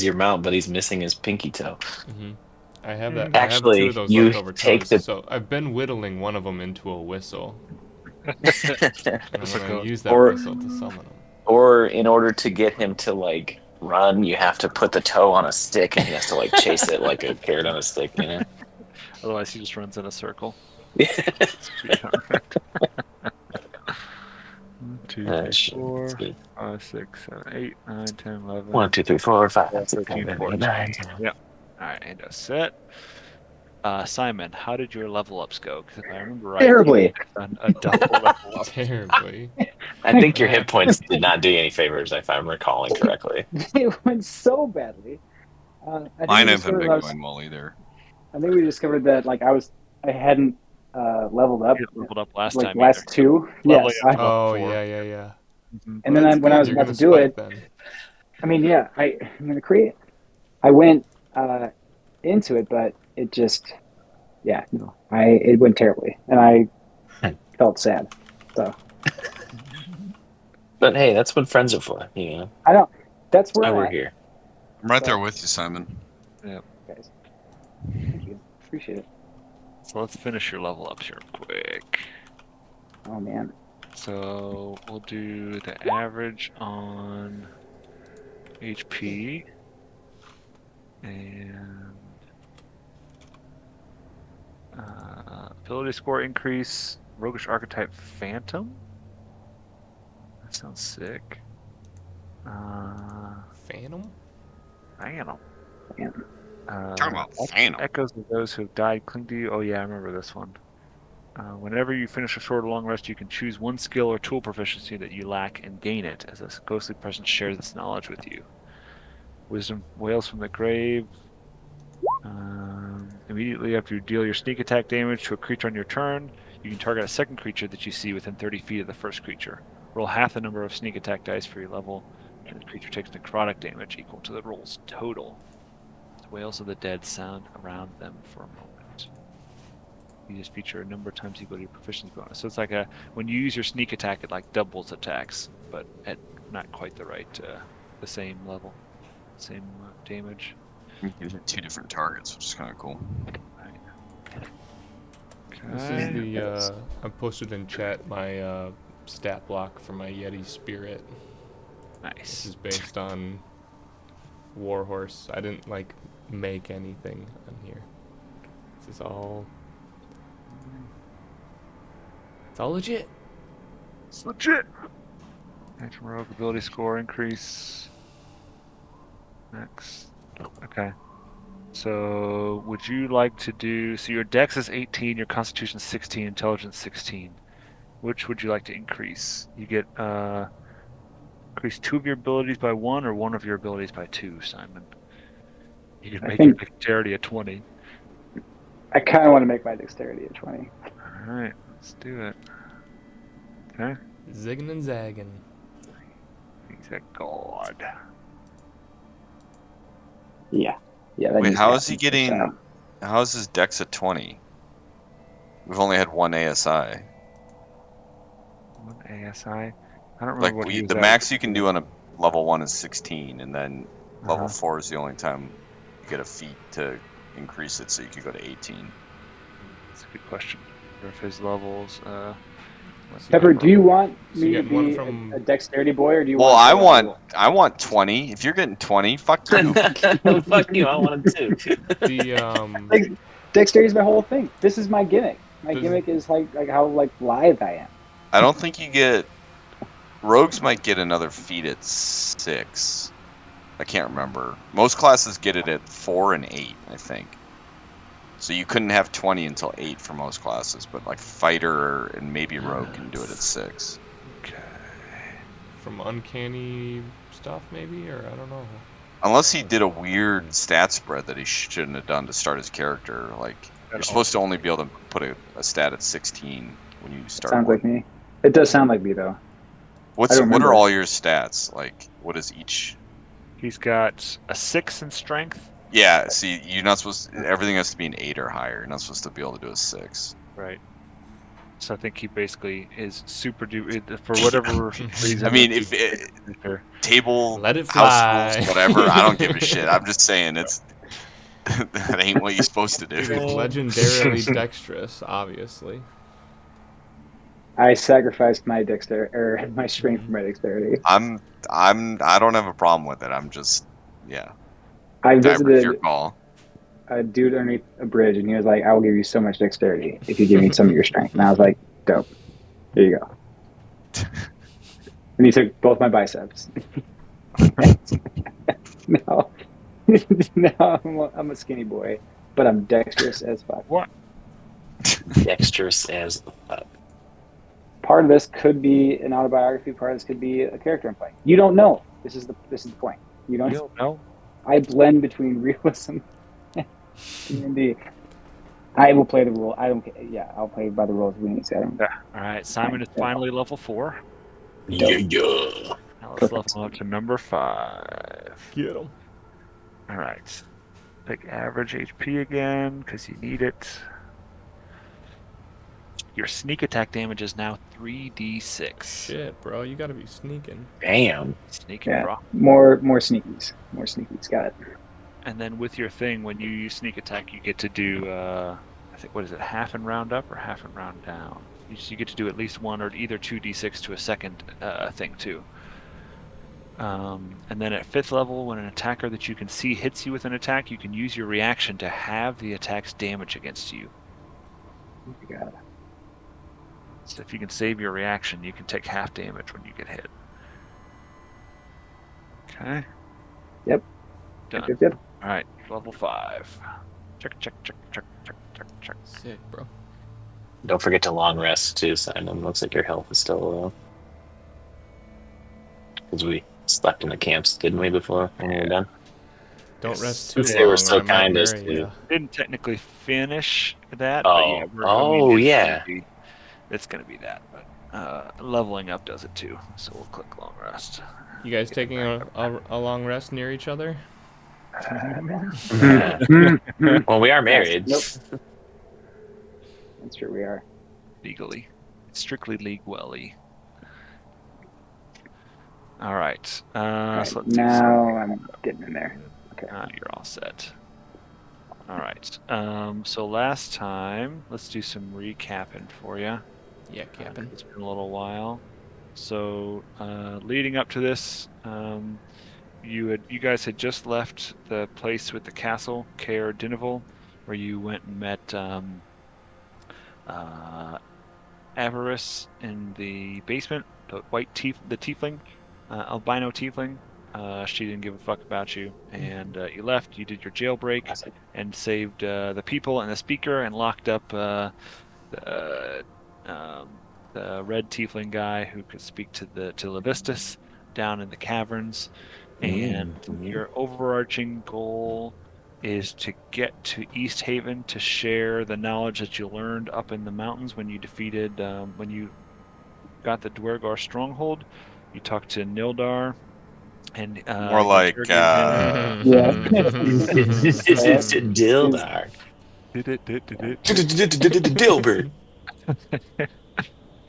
your mount, but he's missing his pinky toe. Hmm. I have that. I have two of Actually, those you leftover take toes, the. so I've been whittling one of them into a whistle, and I'm That's a gonna ghost. use that or whistle to summon them. or in order to get him to like run, you have to put the toe on a stick, and he has to like chase it like a carrot on a stick. You know. Otherwise, he just runs in a circle. One, two, three, Shit. That's four, good. 5, 6, 7, 8, 9, 10, One, 11, two, three, four, five, 12, six, 13, seven, eight, 14. nine, 10. Yep. All right, and that's set. Simon, how did your level ups go? Because if I remember right, you Terribly. done a double level up. Terribly. I I, think your hit points did not do you any favors, if I'm recalling correctly. it went so badly. I think we Mine haven't discovered been that I was. going well either. I think we discovered that like I hadn't leveled You up didn't leveled up last like time either. last two. Leveling Yes, up to level Oh 4. yeah, yeah, yeah. Mm-hmm. and Well, then that's when I good. was You're about gonna to do spike it, then. I mean, yeah, I'm gonna create. I went into it, but it just, yeah, no, it went terribly, and I felt sad. So But hey, that's what friends are for, you know. I don't. That's That's where why I'm we're at. here. I'm right there So with you, Simon. Yeah. guys, thank you, appreciate it. So let's finish your level ups here quick. Oh man, So we'll do the average on HP and ability score increase. Roguish Archetype Phantom. That sounds sick. Phantom. Phantom. man. Talking about Phantom. Echoes of those who have died cling to you. Oh yeah, I remember this one. Whenever you finish a short or long rest, you can choose one skill or tool proficiency that you lack and gain it as a ghostly presence shares its knowledge with you. Wisdom wails from the grave. Immediately after you deal your sneak attack damage to a creature on your turn, you can target a second creature that you see within 30 feet of the first creature. Roll half the number of sneak attack dice for your level, and the creature takes necrotic damage equal to the roll's total. The wails of the dead sound around them for a moment. You just feature a number of times equal to your proficiency bonus. So it's like when you use your sneak attack, it like doubles attacks, but at not quite the same level, same damage. You can hit 2 different targets, which is kind of cool. This is Okay. the. I posted in chat my stat block for my Yeti Spirit. This Nice. is based on Warhorse. I didn't like make anything on here. This is all. It's all legit. It's legit. Action rogue ability score increase. Next. Okay. So, would you like to do? So your Dex is 18, your Constitution is 16, Intelligence 16. Which would you like to increase? You get increase 2 of your abilities by 1, or 1 of your abilities by 2, Simon. You could I make your think dexterity a 20. I kind of want to make my dexterity a 20. All right, let's do it. Okay. Ziggin' and zagging. He's a god. Yeah, yeah. That Wait, needs to how is he happen. getting? How is his dex at 20? We've only had one ASI. One ASI. I don't remember Like what he was the at. max you can do on a level 1 is 16, and then level Uh-huh. 4 is the only time you get a feat to increase it, so you could go to 18. That's a good question. Or if his levels. Pepper, do you want So you me to get one be from. a dexterity boy, or do you Well, want to go high roll? I want 20. If you're getting 20, fuck you. Fuck you, I wanted to. The Like dexterity is my whole thing. This is my gimmick. My does gimmick is like how like lithe I am. I don't think you get. Rogues might get another feat at 6. I can't remember. Most classes get it at 4 and 8, I think. So you couldn't have 20 until 8 for most classes, but like fighter and maybe rogue can do it at 6. Okay. from uncanny stuff maybe, or I don't know. Unless he did a weird stat spread that he shouldn't have done to start his character. Like, you're supposed to only be able to put a stat at 16 when you start Sounds one. like me. It does sound like me though. What I don't are remember. all your stats? Like, what is each? He's got a 6 in strength. Yeah, see, you're not supposed to, everything has to be an 8 or higher. You're not supposed to be able to do a 6. Right. So I think he basically is super duper for whatever reason. I mean, he's if super- table, Let it house rules, fly. whatever, I don't give a shit. I'm just saying it's that ain't what you're supposed to Dude, do. he's legendarily dexterous, obviously. I sacrificed my my strength for my dexterity. I don't have a problem with it. I'm just, yeah. I Diver's your visited call. a dude underneath a bridge, and he was like, "I will give you so much dexterity if you give me some of your strength." And I was like, "Dope. Here you go." And he took both my biceps. No, no, I'm a skinny boy, but I'm dexterous as fuck. What? Dexterous as fuck. Part of this could be an autobiography. Part of this could be a character I'm playing. You don't know. This is the point. You You don't. don't know? I blend between realism and D&D. I will play the rule. I don't care. Yeah, I'll play by the rules we need to. I don't. Yeah. All right. Simon is finally level 4. Yeah, Dope. yeah. Now let's Perfect. level up to number 5. Get him. All right. Pick average HP again because you need it. Your sneak attack damage is now 3d6. Shit, bro, you gotta be sneaking. Damn. Sneaking, Yeah, bro. more sneakies. More sneakies. Got it. And then with your thing, when you use sneak attack, you get to do, I think, what is it, half and round up or half and round down? You get to do at least one or either 2d6 to a second thing, too. And then at 5th level, when an attacker that you can see hits you with an attack, you can use your reaction to have the attack's damage against you. Oh my God. So if you can save your reaction, you can take half damage when you get hit. Okay. Yep. Done. Yep. All right, level 5. Check, check, check, check, check, check, check. Sick, bro. Don't forget to long rest too, Simon. Looks like your health is still low. Because we slept in the camps, didn't we, before when we were done? Don't rest too Since they were long, or so I might kind as bury to. you. Didn't technically finish that, but yeah, Oh, oh yeah. it's gonna be that. But leveling up does it too. So we'll click long rest. You guys taking a long rest near each other? Well, we are Yes. married. Nope. That's true. We are. Legally, it's strictly legally. All right. All right, So let's see. now I'm getting in there. Okay. You're all set. All right. So last time, let's do some recapping for you. Yeah, Captain. It's been a little while. So leading up to this, you guys had just left the place with the castle, Caer Dineval, where you went and met Avarice in the basement, the tiefling, albino tiefling. She didn't give a fuck about you, and you left. You did your jailbreak and saved the people and the speaker, and locked up the red tiefling guy who could speak to Levistus down in the caverns. And your overarching goal is to get to East Haven to share the knowledge that you learned up in the mountains when you defeated, when you got the Dwergar stronghold. You talked to Nildar and More you like interrogated him. Yeah. Dildar. Dilbert.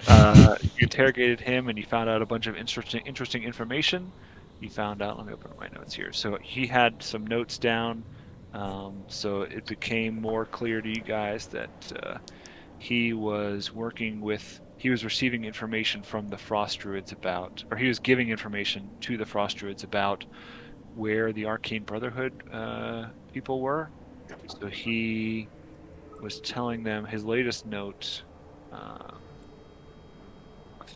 You interrogated him and you found out a bunch of interesting information. You found out, let me open my notes here. So he had some notes down. So it became more clear to you guys that he was receiving information from the Frost Druids about, or he was giving information to the Frost Druids about where the Arcane Brotherhood people were. So he was telling them his latest note.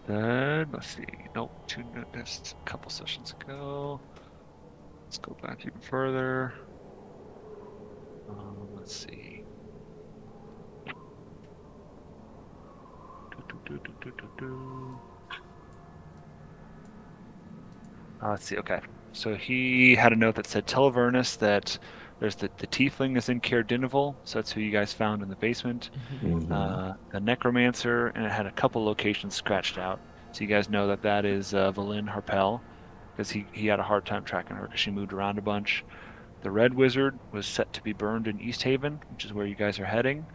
Let's see. Nope, just a couple sessions ago. Let's go back even further. Let's see. Let's see. Okay, so he had a note that said, "Tell Avernus that there's the tiefling is in Caer Dineval, so that's who you guys found in the basement. The necromancer, and it had a couple locations scratched out, so you guys know that that is Valin Harpel, because he had a hard time tracking her because she moved around a bunch. The red wizard was set to be burned in East Haven, which is where you guys are heading.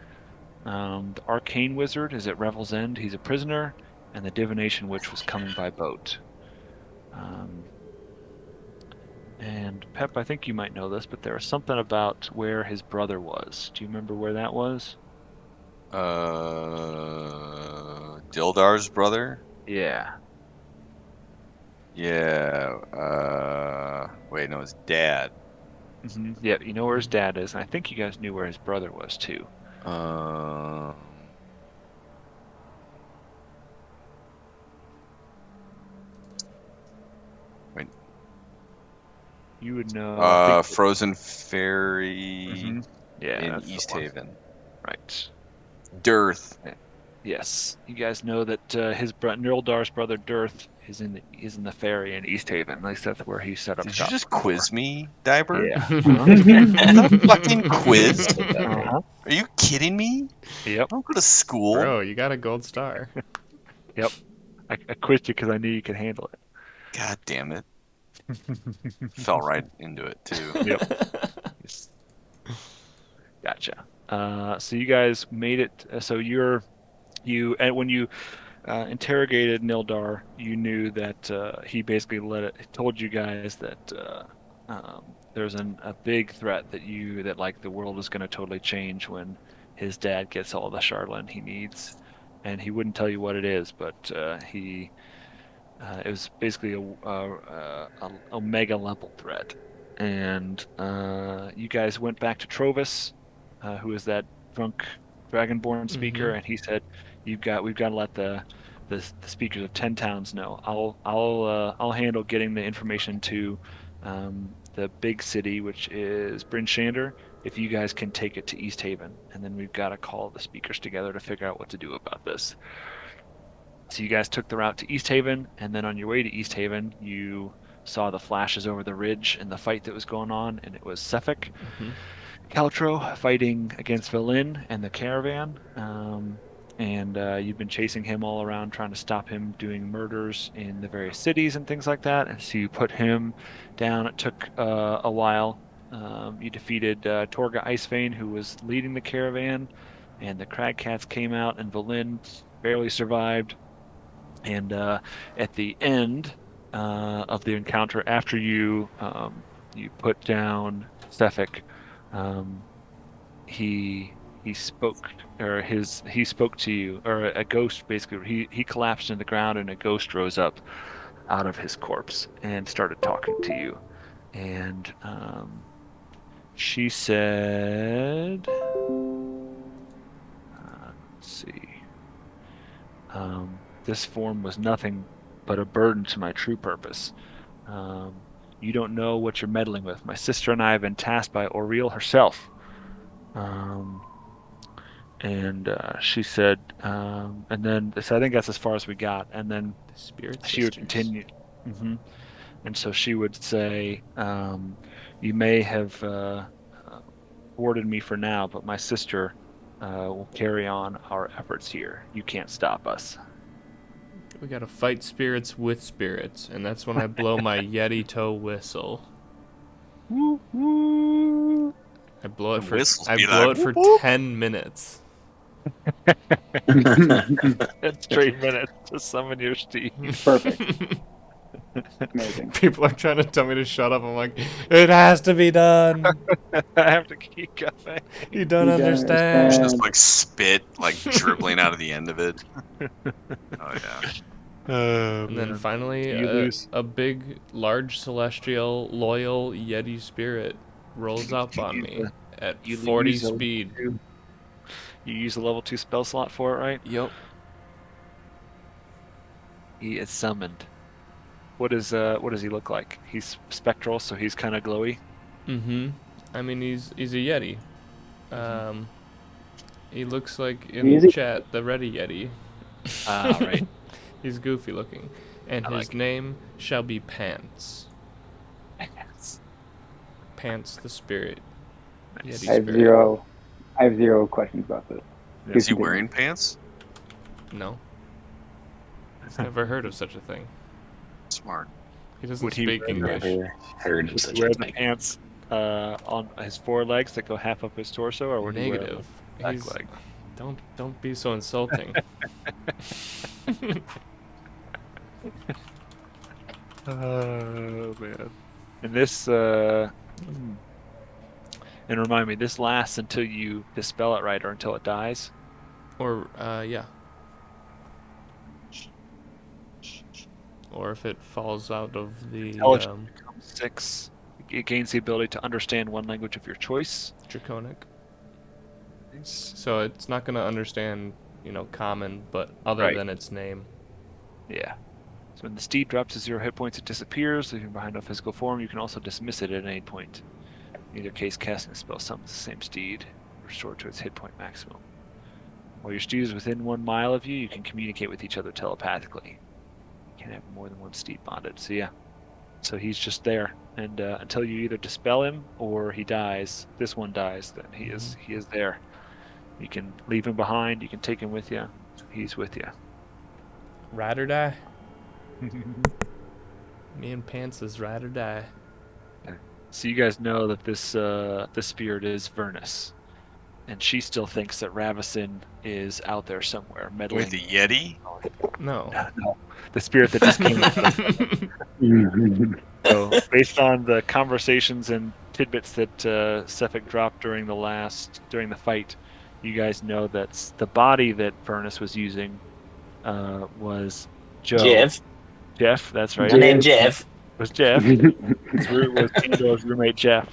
The arcane wizard is at Revel's End. He's a prisoner, and the divination witch was coming by boat. And Pep, I think you might know this, but there was something about where his brother was. Do you remember where that was? Dildar's brother. Yeah. Yeah. Wait, no, his dad. Yeah, you know where his dad is, and I think you guys knew where his brother was too. Wait. You would know. I think. Frozen Ferry Yeah, in that's the East one. Haven. Right. Dearth. Yes, you guys know that his Nildar's brother Dirth is in the ferry in East Haven. At least that's where he set up Did you shop. just before. quiz me, Diber? Yeah. Is that a fucking quiz? Uh-huh. Are you kidding me? Yep. I don't go to school. Bro, you got a gold star. Yep. I quizzed you because I knew you could handle it. God damn it. Fell right into it, too. Yep. Gotcha. So you guys made it. So and when you interrogated Nildar, you knew that he basically told you guys that there's a big threat that like the world is going to totally change when his dad gets all the Charlene he needs, and he wouldn't tell you what it is, but it was basically a mega level threat, and you guys went back to Trovis, who is that drunk dragonborn speaker, and he said, we've got to let the speakers of 10 towns know. I'll handle getting the information to the big city, which is Bryn Shander, if you guys can take it to East Haven, and then we've got to call the speakers together to figure out what to do about this. So you guys took the route to East Haven, and then on your way to East Haven, you saw the flashes over the ridge and the fight that was going on, and it was Sefik Caltro fighting against Valin and the caravan. And you've been chasing him all around, trying to stop him doing murders in the various cities and things like that. And so you put him down. It took a while. You defeated Torga Icevane, who was leading the caravan, and the Cragcats came out, and Valin barely survived. And at the end of the encounter, after you put down Sefik, he spoke, or he spoke to you, or a ghost basically. He collapsed in the ground, and a ghost rose up out of his corpse and started talking to you. And she said, let's see. This form was nothing but a burden to my true purpose. You don't know what you're meddling with. My sister and I have been tasked by Oriel herself. And she said, and then, so I think that's as far as we got. And then The Spirit she would Sisters. continue. And so she would say, you may have thwarted me for now, but my sister will carry on our efforts here. You can't stop us. We gotta fight spirits with spirits, and that's when I blow my Yeti toe whistle. I blow it The for whistles I be blow like, it for whoop, whoop. 10 minutes. Straight minutes to summon your steed. Perfect. Amazing. People are trying to tell me to shut up. I'm like, it has to be done. I have to keep going. You don't You don't understand. Just like spit, like dribbling out of the end of it. Oh yeah. And then finally, You lose. a big, large celestial, loyal Yeti spirit rolls up on me at You 40 use a- speed. You use a level 2 spell slot for it, right? Yup. He is summoned. What does he look like? He's spectral, so he's kind of glowy. I mean, he's a Yeti. He looks like in He's a- chat the Ready Yeti. Ah, right. He's goofy looking, and I his like it. name shall be Pants. Pants the Spirit. Nice. Yeti I have spirit. I have zero questions about this. Is he wearing pants? No. He's never heard of such a thing. Smart. He doesn't Would he speak English. Never heard of such Wear a the thing. pants on his forelegs that go half up his torso, or would he wear Negative. back He's leg? Don't be so insulting. Oh man. And this and remind me, this lasts until you dispel it, right, or until it dies? Or yeah. Or if it falls out of the Intelligence becomes 6. It gains the ability to understand one language of your choice. draconic. Nice. So it's not gonna understand, common, but other Right. than its name. Yeah. So when the steed drops to 0 hit points, it disappears. Leaving behind no physical form, you can also dismiss it at any point. In either case, casting a spell summons the same steed, restored to its hit point maximum. While your steed is within 1 mile of you, you can communicate with each other telepathically. You can't have more than one steed bonded. So yeah. So he's just there, and until you either dispel him or he dies, this one dies, then he is there. You can leave him behind. You can take him with you. He's with you. Ride or die. Me and Pants is ride or die. So you guys know that this spirit is Vernus, and she still thinks that Ravison is out there somewhere meddling. Wait, the Yeti? No. No, the spirit that just came. So based on the conversations and tidbits that Sefik dropped during the fight, you guys know that the body that Vernus was using was Joe. Jeff, that's right. My name Jeff. Was Jeff. Was Theodore's roommate Jeff,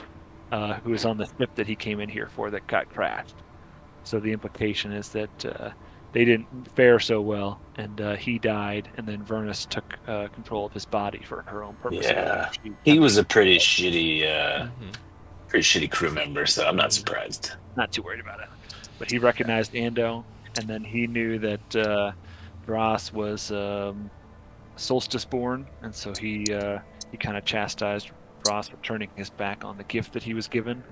who was on the ship that he came in here for that got crashed. So the implication is that they didn't fare so well, and he died, and then Vernus took control of his body for her own purposes. Yeah, he was a pretty shitty crew member, so I'm not Mhm. surprised. Not too worried about it. But he recognized Ando, and then he knew that Vras was solstice born, and so he kind of chastised Vras for turning his back on the gift that he was given.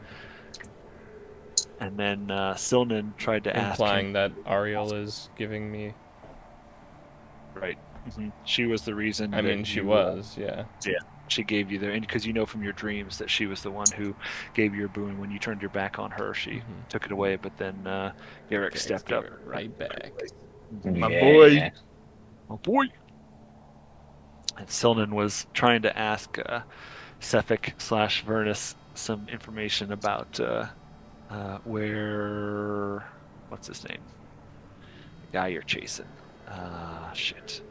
And then Silnan tried to ask Implying him. that Ariel is giving me. Right. She was the reason. I mean, she was, yeah. Yeah, she gave you and because you know from your dreams that she was the one who gave you your boon when you turned your back on her. She took it away, but then Garrick stepped up. Right back. My Yeah. boy. My boy. And Silnan was trying to ask Sefik / Vernus some information about where. What's his name? The guy you're chasing. Shit.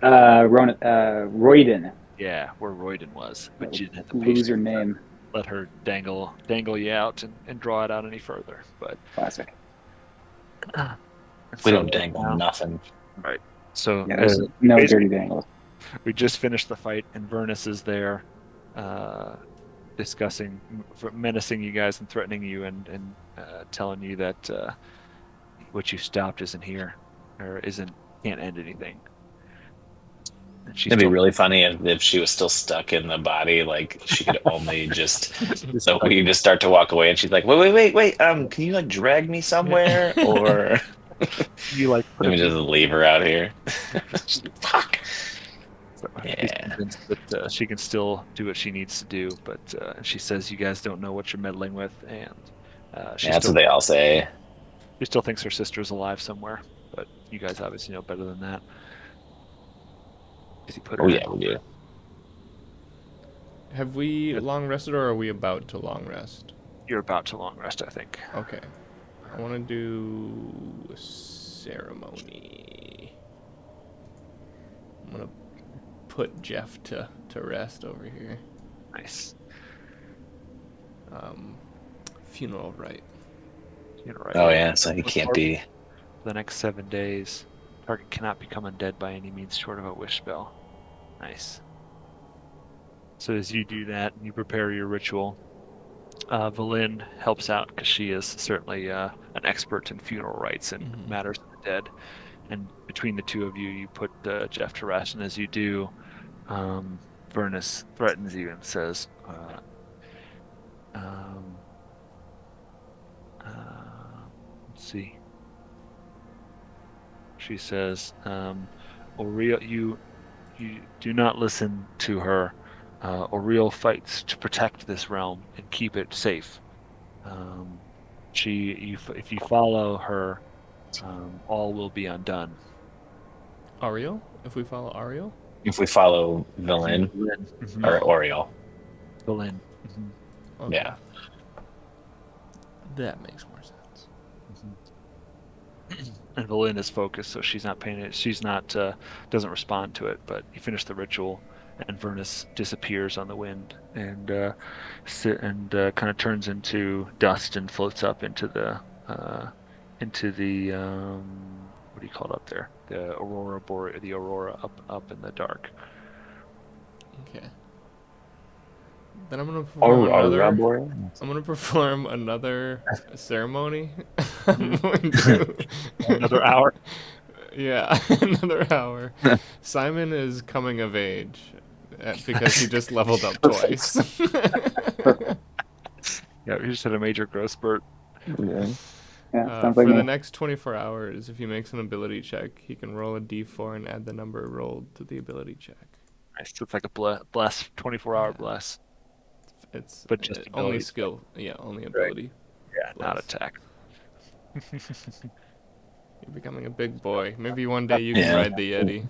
Royden. Yeah, where Royden was. But you didn't have the Loser patience name. let her dangle you out and draw it out any further. But Classic. We don't dangle nothing. Right. So Yeah, there's no dirty dangles. we just finished the fight, and Vernus is there, discussing, menacing you guys and threatening you, and telling you that what you stopped isn't here, or can't end anything. And she's It'd be still really funny if she was still stuck in the body, like she could only just so we just start to walk away and she's like, wait, can you like drag me somewhere? Or you like let me just leave her out here. Fuck. So Yeah. she's convinced that she can still do what she needs to do, but she says you guys don't know what you're meddling with, and That's what they all say. She still thinks her sister's alive somewhere, but you guys obviously know better than that. Oh yeah, we do. Have we long rested, or are we about to long rest? You're about to long rest, I think. Okay. I want to do a ceremony. I'm going to put Jeff to rest over here. Nice. Funeral rite. Oh yeah, so he can't be. For the next 7 days, target cannot become undead by any means short of a wish spell. Nice. So as you do that, and you prepare your ritual, Valin helps out because she is certainly an expert in funeral rites and matters of the dead. And between the two of you, you put Jeff to rest. And as you do, Vernus threatens you and says, let's see. She says, Oriel, you do not listen to her. Oriel fights to protect this realm and keep it safe. if you follow her, all will be undone. Ariel? If we follow Ariel? If we follow Villain or Oriole. Villain. Okay. Yeah. That makes more sense. And Villain is focused, so she's not paying it. She's not doesn't respond to it. But you finish the ritual, and Vernus disappears on the wind and kind of turns into dust and floats up into the what do you call it up there? The aurora up in the dark. Okay. Then I'm gonna perform Boreal. I'm gonna perform another ceremony. I'm going to Another hour. Yeah, another hour. Simon is coming of age because he just leveled up twice. Yeah, he just had a major growth spurt. Yeah. Yeah, sounds For like the me. next 24 hours, if he makes an ability check, he can roll a d4 and add the number rolled to the ability check. Nice. So it's like a bless, 24-hour Yeah. bless. It's But just only ability skill. Yeah, only ability. Yeah, not Bless. attack. You're becoming a big boy. Maybe one day you can Yeah. ride the Yeti.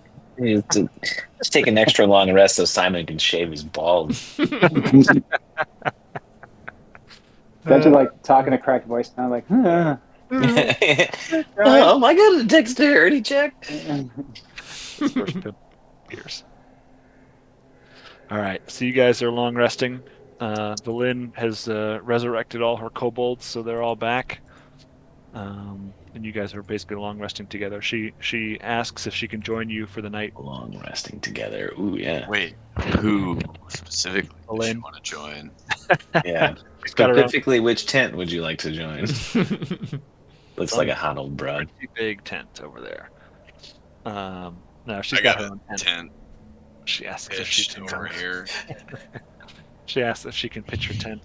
Let's take an extra long rest so Simon can shave his balls. Imagine like talking a cracked voice now, like, huh. Oh my god, a dexterity check. First pimp appears. All right, so you guys are long resting. Valin has resurrected all her kobolds, so they're all back. And you guys are basically long resting together. She asks if she can join you for the night. Long resting together. Ooh, yeah. Wait, who specifically does she Elaine. want to join? Yeah. She's got her own Specifically, which tent would you like to join? Looks like a hot old broad. pretty big tent over there. No, she's I got got her own a tent. tent She asks if she pitched can over here. She asks if she can pitch her tent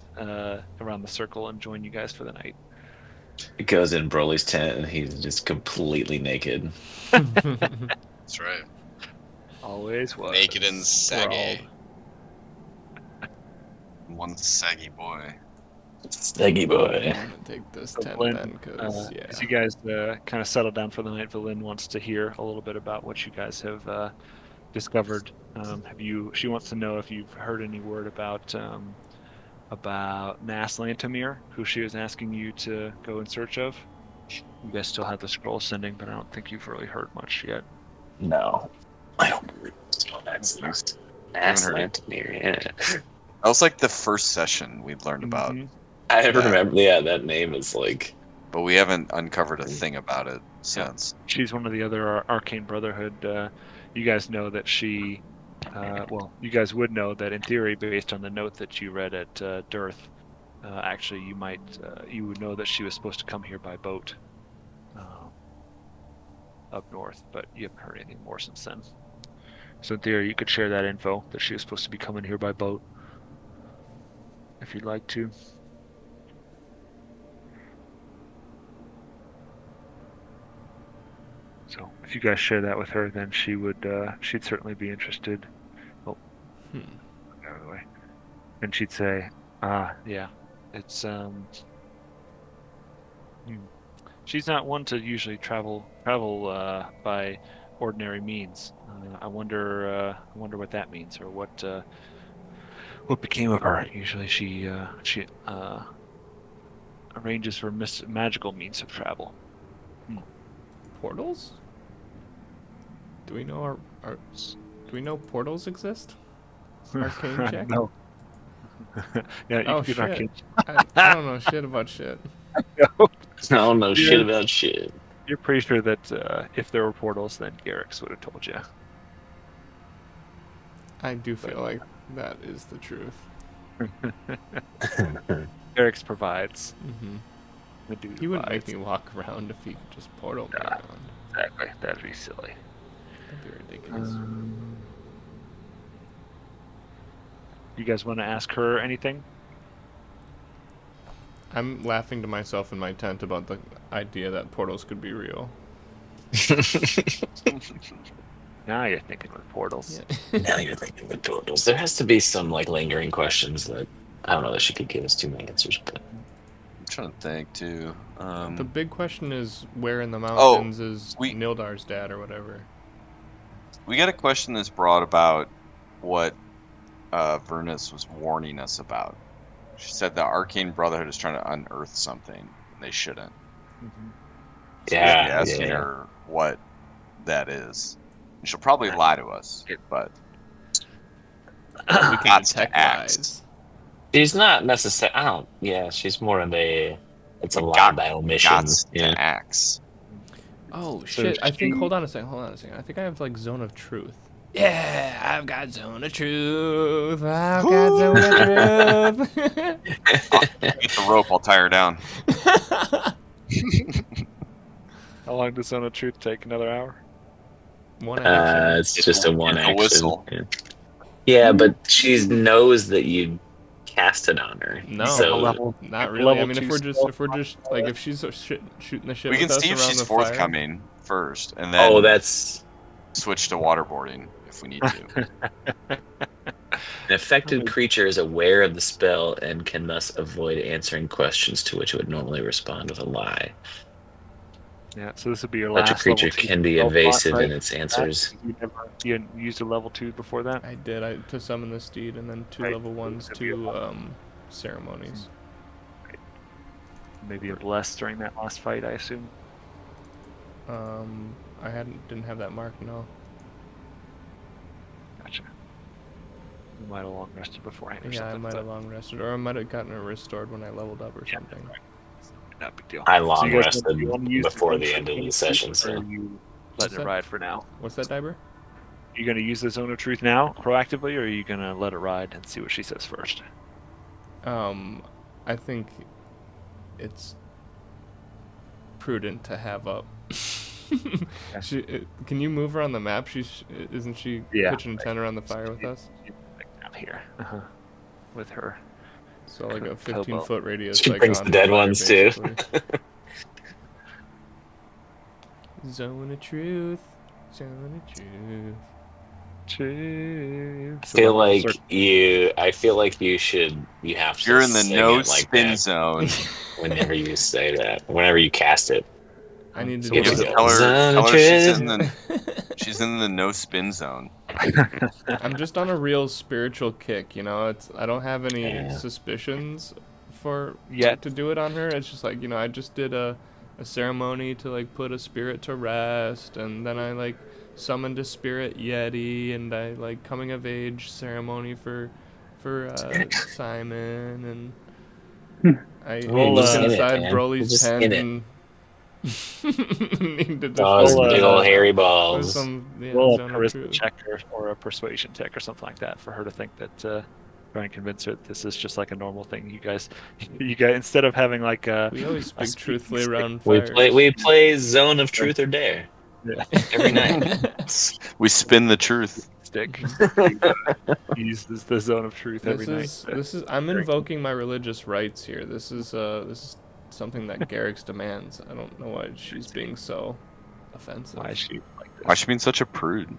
around the circle and join you guys for the night. He goes in Broly's tent and he's just completely naked. That's right. Always was. Naked and saggy. Sprawled. One saggy boy. Saggy boy. I'm gonna take this So tent Valen, then, because yeah. As you guys kind of settle down for the night, Valin wants to hear a little bit about what you guys have discovered. She wants to know if you've heard any word about Nas Lantamir, who she was asking you to go in search of. You guys still have the scroll sending, but I don't think you've really heard much yet. No. I don't That's heard yeah. That was like the first session we learned about, I that. remember, yeah, that name is like. but we haven't uncovered a thing about it since. She's one of the other Arcane Brotherhood. You guys know that she. You guys would know that in theory, based on the note that you read at Dearth, actually, you would know that she was supposed to come here by boat up north, but you haven't heard anything more since then. So in theory, you could share that info that she was supposed to be coming here by boat, if you'd like to. So if you guys share that with her, then she'd certainly be interested. Oh, out of the way. And she'd say, yeah, it's she's not one to usually travel by ordinary means. I wonder what that means, or what became of her. Usually she arranges for magical means of travel. Portals? Do we know do we know portals exist? Arcane check? No. Yeah, you Oh can shit! get arcane. I don't know shit about shit. I don't know shit about shit. You're pretty sure that if there were portals, then Garrix would have told you. I do feel like that is the truth. Garrix provides. Mm-hmm. The dude He wouldn't provides. make me walk around if he could just portal me around. Exactly. That'd be silly. That'd be ridiculous. You guys want to ask her anything? I'm laughing to myself in my tent about the idea that portals could be real. Now you're thinking with portals. Yeah. Now you're thinking with portals. There has to be some like lingering questions that I don't know that she could give us too many answers, but I'm trying to think too. The big question is where in the Oh, mountains is we- Nildar's dad or whatever. We got a question that's brought about what Vernus was warning us about. She said the Arcane Brotherhood is trying to unearth something, and they shouldn't. So we should be asking her what that is. And she'll probably lie to us, but We can got to detect ask. lies. She's not necessarily. I don't. Yeah, she's more of a. It's a We lie by omission. Got Yeah. to ask. Oh So shit! I think. she- Hold on a second. I think I have like Zone of Truth. Yeah, I've got Zone of Truth. I've got Zone of Truth. Get the rope. I'll tie her down. How long does Zone of Truth take? Another hour? One action. It's just a one Get the action. whistle. Yeah, but she knows that you cast it on her. No, So not really. I mean, if we're just like if she's shooting the shit We can with us see if around she's the fire. forthcoming first, and then that's switch to waterboarding if we need to. an affected creature is aware of the spell and can thus avoid answering questions to which it would normally respond with a lie. Yeah, so this would be your Such a last level creature 2 can be spell slot, evasive right? in its answers. You hadn't used a level 2 before that? I did. To summon the steed, and then 2 Right. level 1s, That'd be a 2 ceremonies. Maybe a bless during that last fight, I assume. I didn't have that marked. No. Gotcha. You might have long rested beforehand or Yeah, I something. might have long rested, or I might have gotten it restored when I leveled up or Yeah, something. right. Not a big deal. I So long you guys rested you want to use before Zone the of end of Truth the session, or so are you letting it that? ride for now? What's that, Diber? Are you going to use the Zone of Truth now, proactively, or are you going to let it ride and see what she says first? I think it's prudent to have up. Can you move her on the map? Isn't she pitching a tent around the fire with us? Down here. With her. So like a Kobo. 15-foot radius. she like brings on the dead fire, ones too. basically. Zone of Truth. Zone of Truth. I feel like you have to You're in the sing no it like spin that zone. whenever you say that. Whenever you cast it. I need to You do have to it. go, "Zone of she's in the no spin zone. I'm just on a real spiritual kick, you know. I don't have any Yeah. suspicions for Yet. to do it on her. It's just like, you know, I just did a ceremony to like put a spirit to rest, and then I like summoned a spirit yeti, and I like coming of age ceremony for Simon, and I We'll, look in it, inside man. Broly's Just tent in it. and need to Those defend big it old hairy with balls. some Roll a Zone of charisma Truth. check or a persuasion check or something like that for her to think that try and convince her that this is just like a normal thing. You guys instead of having like We always speak speaking truthfully stick, around We fires. play Zone of Truth or Dare yeah, every night. We spin the truth. stick. He uses the Zone of Truth every night. I'm invoking my religious rights here. This is something that Garrick's demands. I don't know why she's being so offensive. Why is she like this? Why she being such a prude?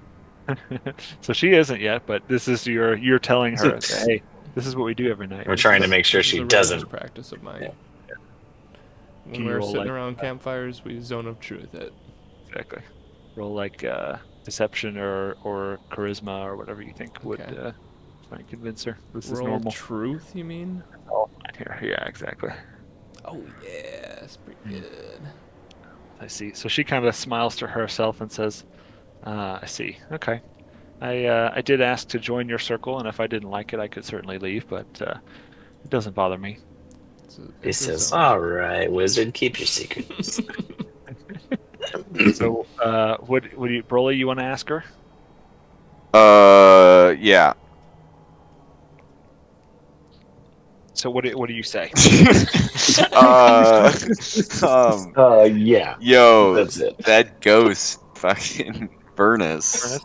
So she isn't yet, but this is you're telling her, that, hey, this is what we do every night. We're trying to make sure This is she a religious doesn't. practice of mine. Yeah. When Can you we're roll, sitting like, around campfires, we Zone of Truth it. Exactly. Roll like deception or charisma or whatever you think would Okay. try and convince her this is Roll normal. truth, you mean? Oh, here, yeah, exactly. Oh yeah, that's pretty good. I see. So she kind of smiles to herself and says, "I see. Okay. I did ask to join your circle, and if I didn't like it, I could certainly leave, but it doesn't bother me." He It's a says, zone. "All right, wizard, keep your secrets." So, what do you, Broly? You want to ask her? Yeah. So what do you say? Yeah, Yo, that's it. that ghost, fucking Furnace,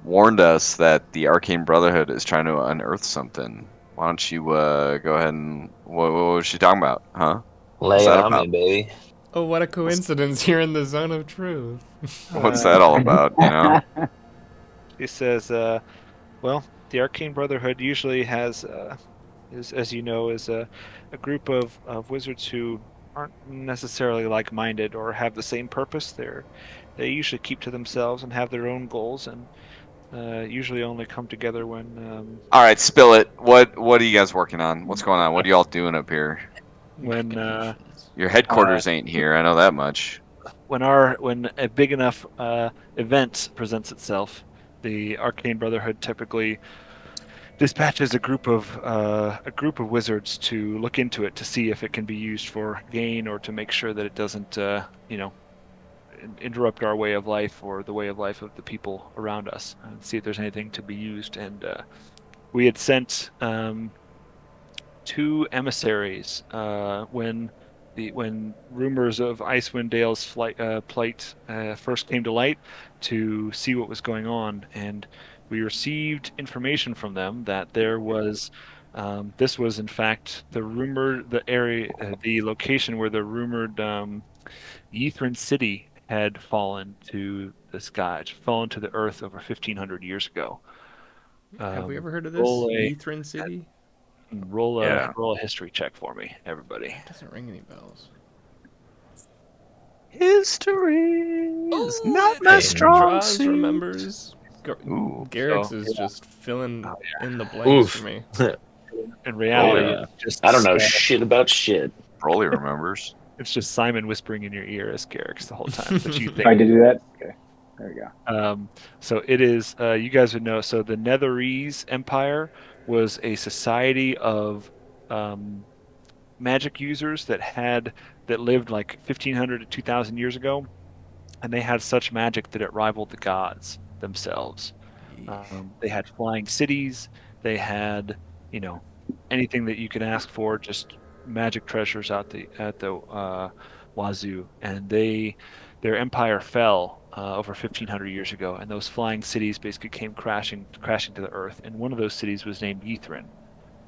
warned us that the Arcane Brotherhood is trying to unearth something. Why don't you go ahead and what was she talking about? Huh? Lay it that on me, about? baby. Oh, what a coincidence! You're in the Zone of Truth. What's that all about? You know? He says, well, the Arcane Brotherhood usually has is, as you know, is a group of wizards who aren't necessarily like-minded or have the same purpose. They usually keep to themselves and have their own goals, and usually only come together when All right, spill it. What are you guys working on? What's going on? What are y'all doing up here? when Machinations. Your headquarters ain't here. I know that much. when a big enough event presents itself. The Arcane Brotherhood typically dispatches a group of wizards to look into it to see if it can be used for gain or to make sure that it doesn't interrupt our way of life or the way of life of the people around us, and see if there's anything to be used. And we had sent two emissaries when rumors of Icewind Dale's plight first came to light, to see what was going on, and we received information from them that there was this was in fact the location where the rumored Ythrin city had fallen to the sky, fallen to the earth over 1,500 years ago. Have we Um, ever heard of this? roll a Ythrin City? Yeah. roll a history check for me, everybody. That doesn't ring any bells. History is Oh, not it my Hey. strong draws suit. remembers. Ooh. Garrett's So is just filling oh, in the yeah. blanks for Oof. me. In Broly, reality, Yeah. I don't know shit about shit. Broly remembers. it's just Simon whispering in your ear as Garrick's the whole time that you think. Tried to do that. Okay, there we go. So it is. You guys would know. So the Netherese Empire was a society of um, magic users that lived like 1,500 to 2,000 years ago, and they had such magic that it rivaled the gods themselves. Yeesh. They had flying cities. They had, you know, anything that you could ask for, just magic treasures out the at the wazoo. And their empire fell over 1,500 years ago, and those flying cities basically came crashing to the earth. And one of those cities was named Ythrin.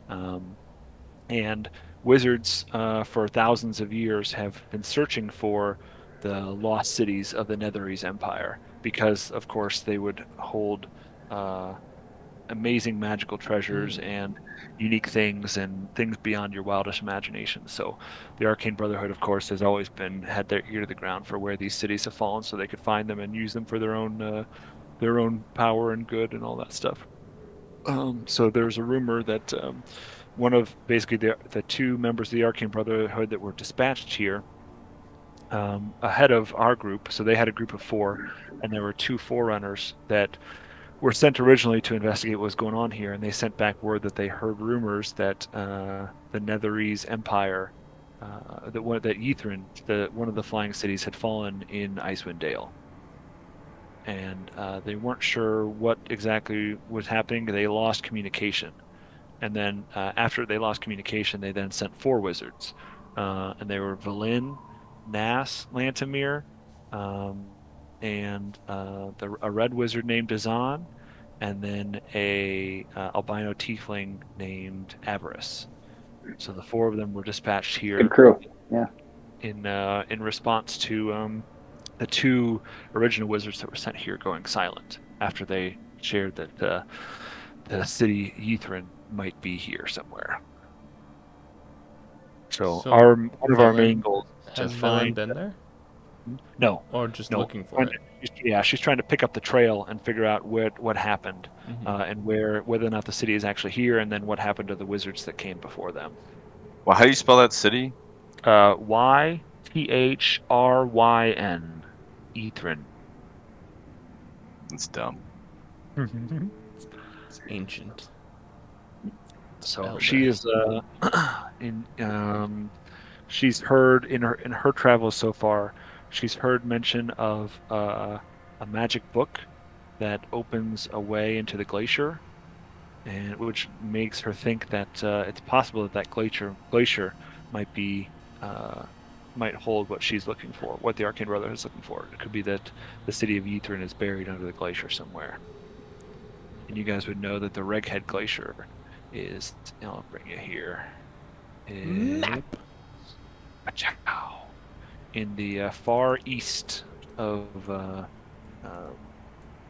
Um, and wizards for thousands of years have been searching for the lost cities of the Netherese Empire because, of course, they would hold uh, amazing magical treasures Hmm. and unique things and things beyond your wildest imagination. So, the Arcane Brotherhood, of course, has always been had their ear to the ground for where these cities have fallen, so they could find them and use them for their own power and good and all that stuff. So there's a rumor that one of basically the two members of the Arcane Brotherhood that were dispatched here ahead of our group. So they had a group of four, and there were two forerunners that were sent originally to investigate what was going on here, and they sent back word that they heard rumors that the Netherese Empire, that Ythrin, one of the flying cities, had fallen in Icewind Dale. And they weren't sure what exactly was happening. They lost communication. And then after they lost communication, they then sent four wizards, and they were Valin, Nass, Lantamir, um, and a red wizard named Dazan, and then a albino tiefling named Avarice. So the four of them were dispatched Good here crew. Yeah. in response to the two original wizards that were sent here going silent after they shared that the city Ythrin might be here somewhere. So So, our one of our main Velen. goals is to Has Velen find been there? no, Or just no. looking for it? She's trying to pick up the trail and figure out what happened, Hmm. and whether or not the city is actually here, and then what happened to the wizards that came before them. Well, how do you spell that city? Ythryn, Ythrin. It's dumb. It's ancient. It's So she elder. is in she's heard in her travels so far, she's heard mention of a magic book that opens a way into the glacier, and which makes her think that it's possible that that glacier might be uh, might hold what she's looking for, what the Arcane Brotherhood is looking for. It could be that the city of Ythrin is buried under the glacier somewhere, and you guys would know that the Reghead Glacier is. I'll bring you here. Is Map. in the far east of uh,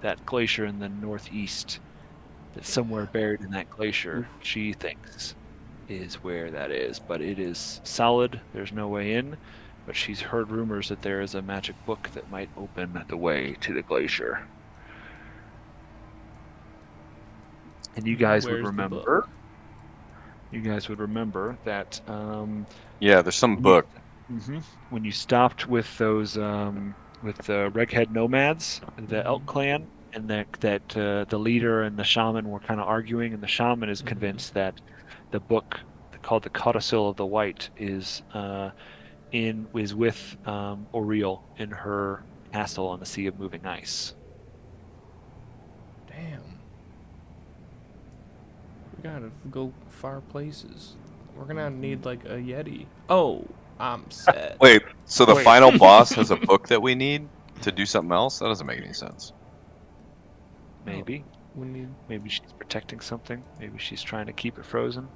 that glacier in the northeast. That's somewhere buried in that glacier, she thinks. is where that is, but it is solid. There's no way in, but she's heard rumors that there is a magic book that might open the way to the glacier. And Where's the book? you guys would remember that Yeah, there's some when you book. when you stopped with those with the Reghead nomads, the Elk Mhm. clan, and that the leader and the shaman were kind of arguing, and the shaman is Mhm. convinced that the book called the Codicil of the White is with Oriel in her castle on the Sea of Moving Ice. Damn. We gotta go far places. We're gonna need like a Yeti. Oh, I'm sad. Wait, so the Wait, final boss has a book that we need to do something else? That doesn't make any sense. No, maybe. we need Maybe she's protecting something. Maybe she's trying to keep it frozen.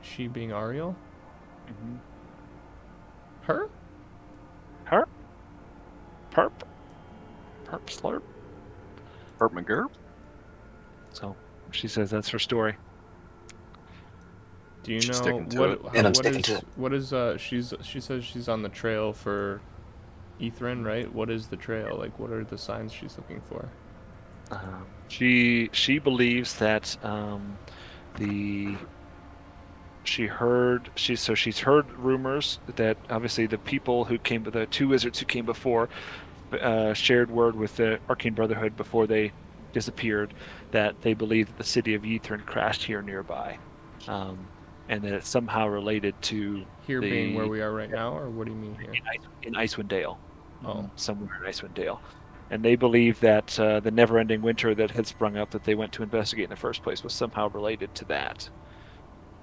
she being Ariel. Mm-hmm. Her? Her? Perp? Perp slurp? Herp McGurp? So she says that's her story. Do you She's know sticking to it. And I'm sticking to it. what is she says she's on the trail for Ethrin, right? What is the trail? Like what are the signs she's looking for? She believes that the she's heard rumors that obviously the two wizards who came before shared word with the Arcane Brotherhood before they disappeared that they believe that the city of Ythrin crashed here nearby, um, and that it's somehow related to Here being where the we are right now, or what do you mean here? in Icewind Dale, Oh, somewhere in Icewind Dale. And they believe that the never-ending winter that had sprung up that they went to investigate in the first place was somehow related to that,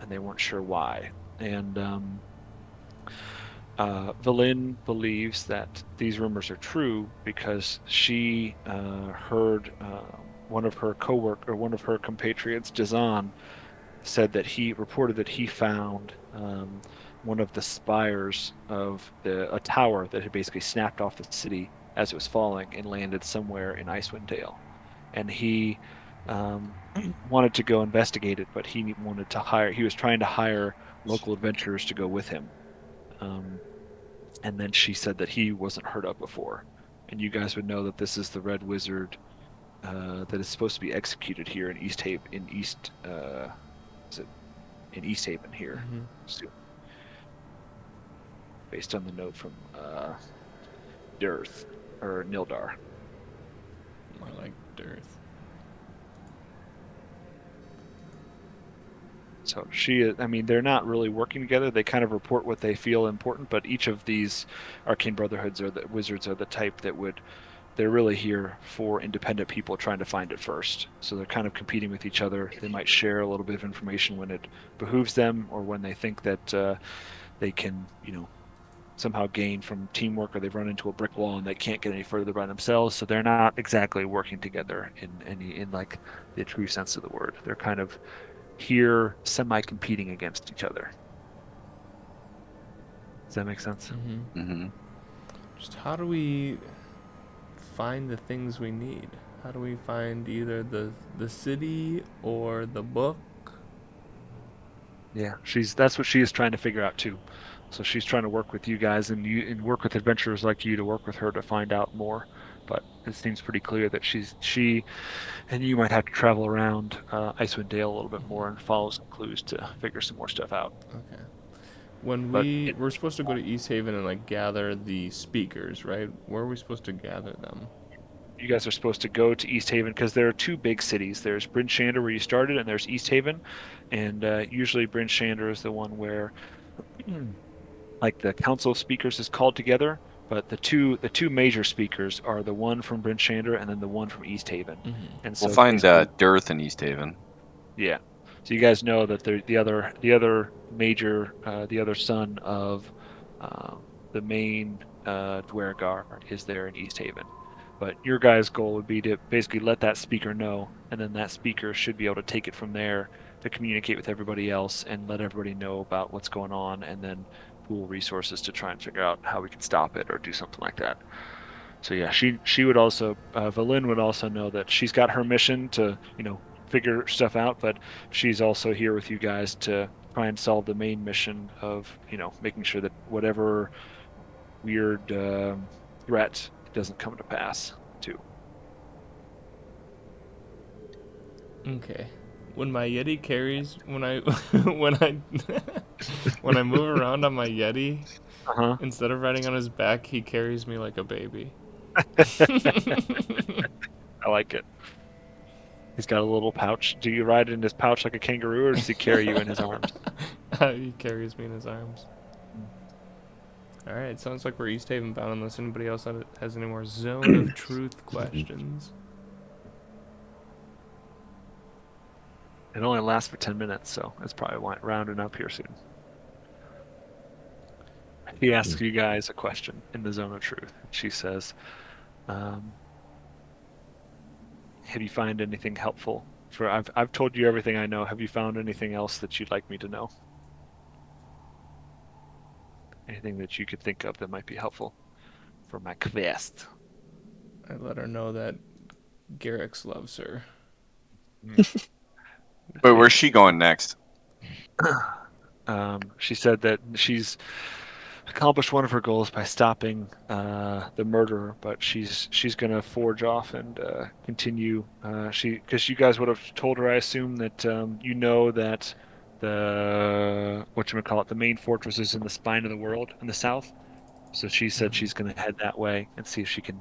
and they weren't sure why. And Valin believes that these rumors are true because she heard one of her compatriots, Jazan, said that he reported that he found one of the spires of a tower that had basically snapped off the city as it was falling and landed somewhere in Icewind Dale. And he um, wanted to go investigate it, but he was trying to hire local adventurers to go with him. Um, and then she said that he wasn't heard of before. And you guys would know that this is the Red Wizard that is supposed to be executed here in East Haven, is it in East Haven here mm-hmm. soon, based on the note from Dirth or Nildar. More like Dearth. So I mean, they're not really working together. They kind of report what they feel important, but each of these arcane brotherhoods or the wizards are the type they're really here for independent people trying to find it first. So they're kind of competing with each other. They might share a little bit of information when it behooves them or when they think that they can, somehow gain from teamwork or they've run into a brick wall and they can't get any further by themselves. So they're not exactly working together in like the true sense of the word. They're kind of here semi-competing against each other. Does that make sense? Mm-hmm. Mm-hmm. Just how do we find the things we need? How do we find either the city or the book? Yeah, that's what she is trying to figure out too. So she's trying to work with you guys and work with adventurers like you to work with her to find out more. But it seems pretty clear that she and you might have to travel around Icewind Dale a little bit more and follow some clues to figure some more stuff out. Okay. When But we're supposed to go to East Haven and like gather the speakers, right? Where are we supposed to gather them? you guys are supposed to go to East Haven because there are two big cities. There's Bryn Shander where you started, and there's East Haven. And usually Bryn Shander is the one where like the council of speakers is called together, but the two major speakers are the one from Bryn Shander and then the one from East Haven. Mm-hmm. And We'll so find basically, Dearth in East Haven. yeah. So you guys know that the other major the other son of the main Dwergar is there in East Haven. But your guys' goal would be to basically let that speaker know, and then that speaker should be able to take it from there to communicate with everybody else and let everybody know about what's going on, and then pool resources to try and figure out how we can stop it or do something like that. So yeah, she would also Valin would also know that she's got her mission to figure stuff out, but she's also here with you guys to try and solve the main mission of, making sure that whatever weird threat doesn't come to pass, too. Okay. When my Yeti carries, when I when I when I move around on my Yeti, Uh-huh. instead of riding on his back, he carries me like a baby. I like it. He's got a little pouch. Do you ride in his pouch like a kangaroo, or does he carry you in his arms? He carries me in his arms. All right, sounds like we're East Haven bound unless anybody else has any more Zone of Truth questions. It only lasts for 10 minutes, so it's probably rounding up here soon. He asks you guys a question in the Zone of Truth. She says, have you found anything helpful? I've told you everything I know. Have you found anything else that you'd like me to know? Anything that you could think of that might be helpful for my quest? I let her know that Garrix loves her. Wait, where's she going next? She said that she's accomplished one of her goals by stopping the murderer, but she's gonna forge off and continue. Because you guys would have told her, I assume, that that the main fortress is in the spine of the world in the south. So she said she's gonna head that way and see if she can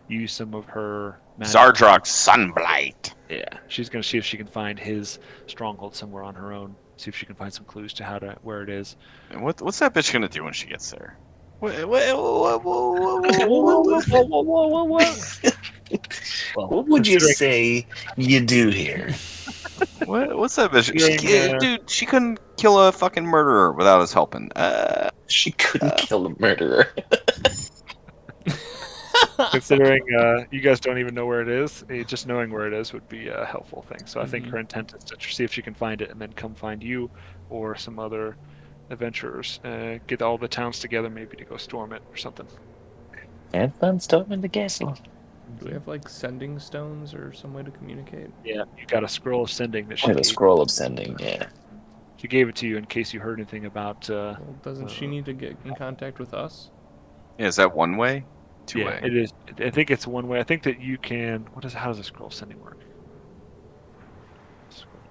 use some of her magic. Zardrock Sunblight. Yeah, she's gonna see if she can find his stronghold somewhere on her own. See if she can find some clues to where it is. And what's that bitch gonna do when she gets there? What would you say you do here? What's that bitch? Considering, Dude, she couldn't kill a fucking murderer without us helping. She couldn't kill a murderer. Considering you guys don't even know where it is, just knowing where it is would be a helpful thing. So I think her intent is to see if she can find it and then come find you or some other adventurers. Get all the towns together, maybe to go storm it or something. Have fun storming the castle. Do we have like sending stones or some way to communicate? Yeah, you got a scroll of sending that she Or the gave. scroll of sending, yeah. She gave it to you in case you heard anything about. Well, doesn't she need to get in contact with us? Yeah, is that one way? Two way? It is. I think it's one way. I think that you can. How does a scroll sending work? Scroll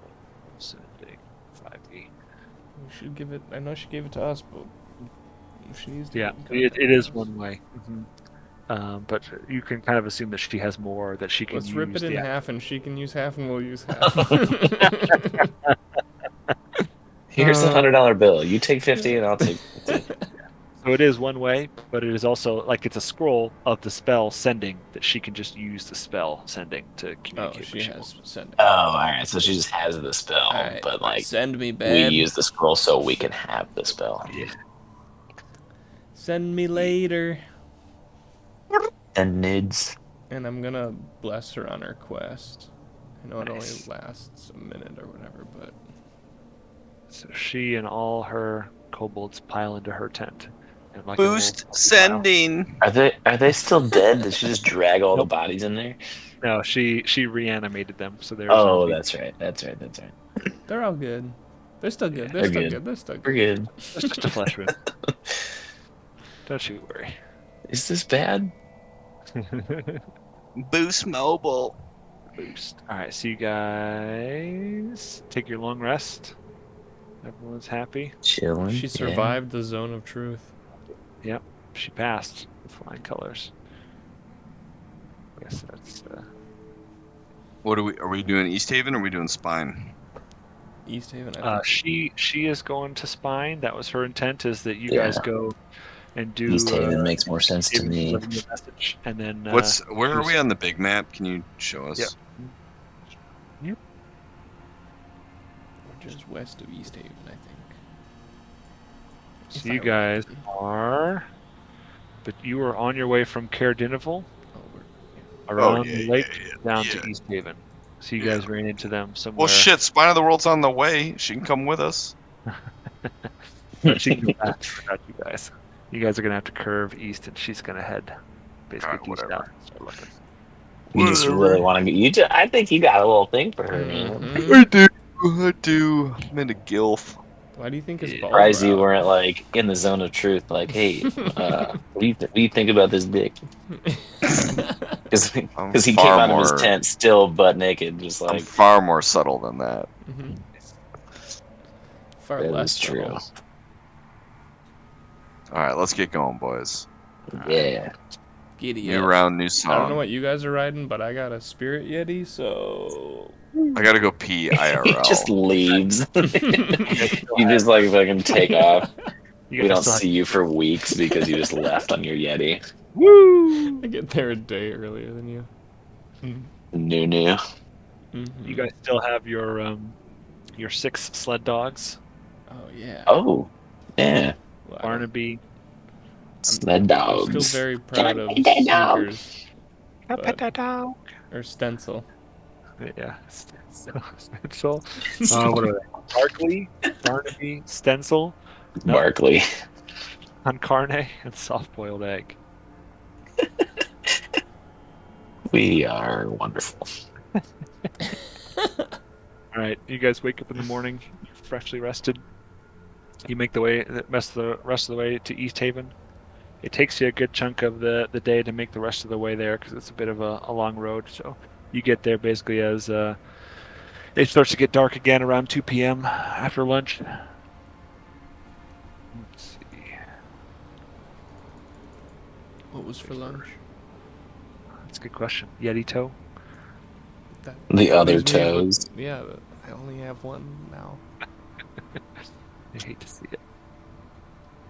sending 5e. We should give it. I know she gave it to us, but she needs to. Yeah, get in contact it with is us. one way. But you can kind of assume that she has more that she can Let's use. rip it in half, and she can use half, and we'll use half. Here's a $100 bill. You take 50 and I'll take 50. So it is one way, but it is also like it's a scroll of the spell sending that she can just use the spell sending to communicate. She has sending. Oh, alright. So she just has the spell, Alright, but like send me, we bad. use the scroll so we can have the spell. Yeah. Send me later. And nids. And I'm gonna bless her on her quest. I know it only lasts a minute or whatever, but So she and all her kobolds pile into her tent. And like Boost sending. Are they still dead? Did she just drag all the Nope. bodies in there? No, she reanimated them, so they're Oh, zombies. that's right. That's right. That's right. they're all good. They're still good. Yeah, They're still good. good. They're still We're good. good. It's just a flesh wound. Don't you worry. Is this bad? Boost mobile. Boost. All right, so you guys take your long rest. Everyone's happy. Chilling. She survived the zone of truth. Yep, she passed with flying colors. I guess that's. What are we doing? East Haven or are we doing Spine? East Haven. I think. She is going to Spine. That was her intent. Is that you guys go and do. East Haven makes more sense to Haven me. delivering the message, and then. Where are we on the big map? Can you show us? Yep. Yep. We're just west of East Haven, I think. So If you I guys remember. are. But you are on your way from Caer Dineval Oh, around yeah, the lake down yeah. to East Haven. So you guys ran into them somewhere. Well, shit, Spine of the World's on the way. She can come with us. But she can go back without you guys. You guys are gonna have to curve east, and she's gonna head basically Alright, due whatever. south and start looking. You just really want to. I think you got a little thing for her, man. Mm-hmm. I do. I do. I'm into gilf. Why do you think his Yeah. balls Surprised were you out? weren't like in the zone of truth. Like, hey, what do you think about this dick? Because I'm he came far out of his more. tent still butt naked, just I'm like far more subtle than that. Mm-hmm. Far that less is true. subtle. All right, let's get going, boys. All right. Yeah. Giddy New up. round, new I don't know song. what you guys are riding, but I got a Spirit Yeti, so. I gotta go pee He just IRL. leaves. You guys still You have, just like fucking take off. you We guys don't still have, see you for weeks because you just left on your Yeti. woo! I get there a day earlier than you. New. You Mm-hmm. guys still have your 6 sled dogs, Oh, yeah. Oh, yeah. Well, Barnaby. Sled I'm still dogs. very Can I proud of pet that dog? Sneakers, Can I pet but that dog? or Stencil. Yeah, Stencil. What are they? Barkley, Barnaby, Stencil, Nut Barkley. on carne, and soft-boiled egg. We are wonderful. All right, you guys wake up in the morning, you're freshly rested. You make the rest of the way to East Haven. It takes you a good chunk of the day to make the rest of the way there because it's a bit of a long road. So you get there basically as it starts to get dark again around 2 p.m. after lunch. Let's see. What was for lunch? That's a good question. Yeti toe. That The other leaves me with, toes. yeah, I only have one now. I hate to see it.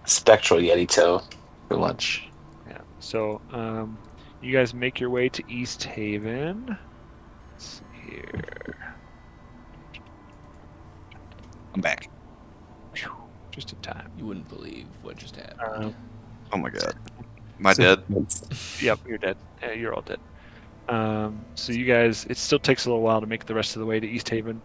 Spectral Yeti toe for lunch. Yeah. So you guys make your way to East Haven. Let's see here. I'm back. Phew, just in time. You wouldn't believe what just happened. Oh my god. Am I So- dead? Yep, you're dead. You're all dead. So you guys, it still takes a little while to make the rest of the way to East Haven.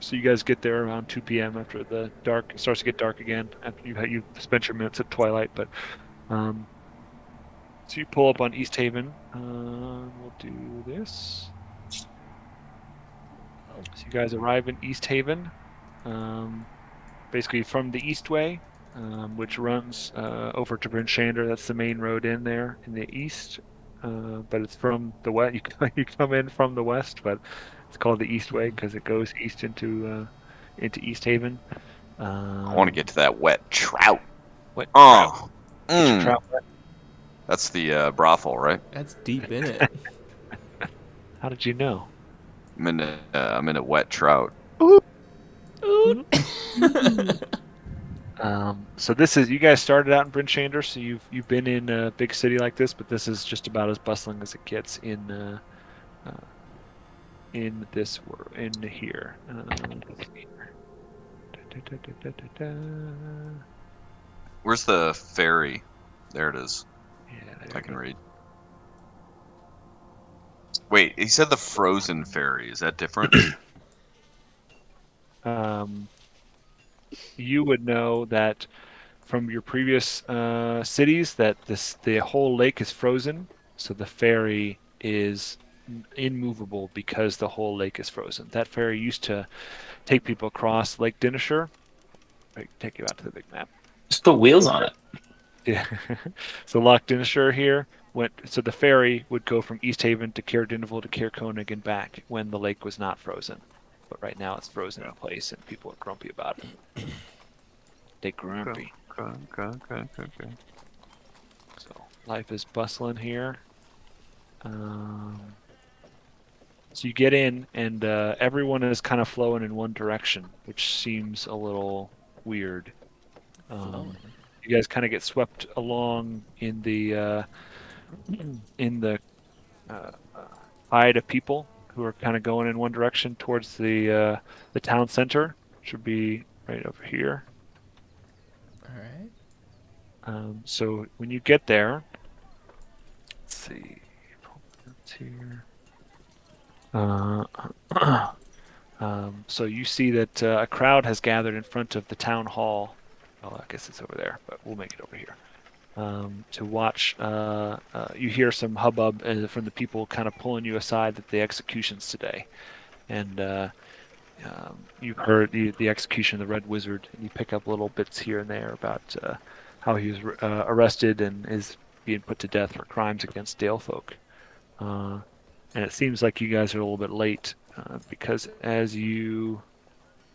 So you guys get there around 2 p.m. after the dark it starts to get dark again. After you've spent your minutes at twilight, but so you pull up on East Haven. We'll do this. So you guys arrive in East Haven, basically from the Eastway, which runs over to Bryn Shander. That's the main road in there in the east. But it's from the west. You come in from the west, but it's called the Eastway because it goes east into East Haven. I want to get to that wet trout. What trout? Oh, Get your trout wet. that's the brothel, right? That's deep in it. How did you know? I'm in a wet trout. So this is you guys started out in Bryn Shander, so you've been in a big city like this, but this is just about as bustling as it gets in this world in here. Let's see here. Da. Where's the ferry? There it is. Yeah, there I we can go. read. Wait, he said the frozen ferry. Is that different? You would know that from your previous cities that the whole lake is frozen, so the ferry is immovable because the whole lake is frozen. That ferry used to take people across Lake Dinishire. Right, take you out to the big map. Just put wheels on it. Yeah. So Loch Dinishire here went. So the ferry would go from East Haven to Cair Dinival to Cair Koenig and back when the lake was not frozen. But right now it's frozen in place and people are grumpy about it. They grumpy. Okay. So life is bustling here. So you get in, and everyone is kind of flowing in one direction, which seems a little weird. You guys kind of get swept along in the uh, tide of people who are kind of going in one direction towards the town center, which would be right over here. All right. So when you get there, let's see, it's here. So you see that a crowd has gathered in front of the town hall. Oh, I guess it's over there, but we'll make it over here. to watch. You hear some hubbub from the people kind of pulling you aside that the execution's today, and you've heard the execution of the Red Wizard, and you pick up little bits here and there about how he was arrested and is being put to death for crimes against Dale folk. And it seems like you guys are a little bit late because as you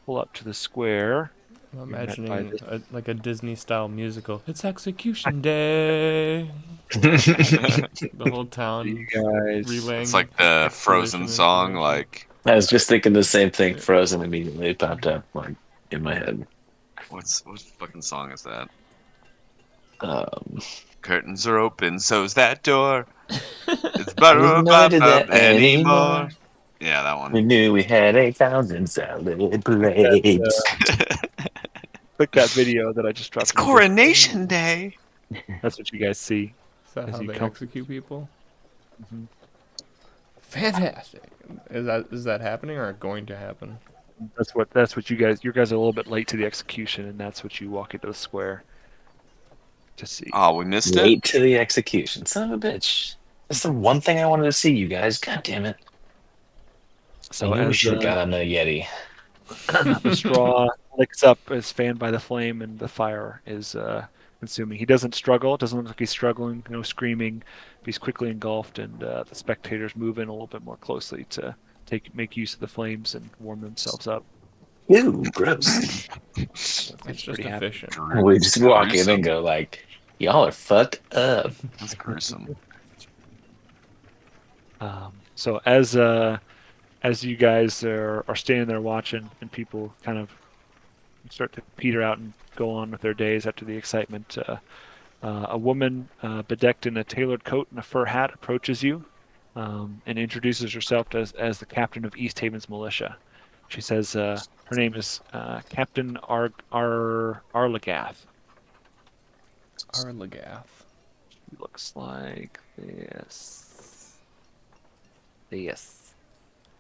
pull up to the square, I'm you're met by imagining this. like a Disney-style musical. It's execution day. The whole You town guys, relaying It's like the exposition Frozen song, information. like I was just thinking the same thing. Frozen immediately popped up like in my head. what fucking song is that? Um, Curtains are open, so's that door. It's I didn't know I did that anymore. anymore. Yeah, that We one. knew we had 8,000 salad click that, plates. click that video that I just It's dropped in the Discord. Coronation Day. That's what you guys see Is that as how you they come. execute people? Mhm. Fantastic. Is that happening or going to happen? That's what you guys are a little bit late to the execution, and that's what you walk into the square to see. Oh, we missed it. Late to the execution. Son of a bitch. That's the one thing I wanted to see, you guys. God damn it. I So knew we as should have got on the Yeti. the straw licks up, is fanned by the flame, and the fire is consuming. He doesn't struggle. It doesn't look like he's struggling. No screaming. But he's quickly engulfed, and the spectators move in a little bit more closely to make use of the flames and warm themselves up. Ew, gross. So it That's seems just pretty happy. efficient. We just walk in and Gruesome. go like, y'all are fucked up. That's gruesome. So as you guys are standing there watching, and people kind of start to peter out and go on with their days after the excitement, a woman bedecked in a tailored coat and a fur hat approaches you and introduces herself as the captain of East Haven's militia. She says her name is Captain Arlagath. Arlagath. She looks like this. This.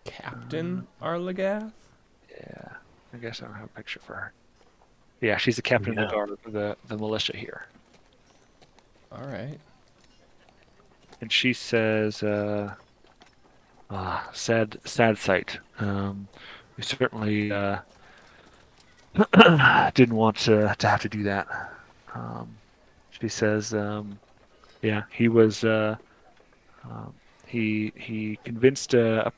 Captain Arlagath? Yeah. I guess I don't have a picture for her. Yeah, she's the captain of the Yeah. guard of the militia here. All right. And she says, sad sight. We certainly didn't want to have to do that. Um, she says, yeah, he was, um, he convinced a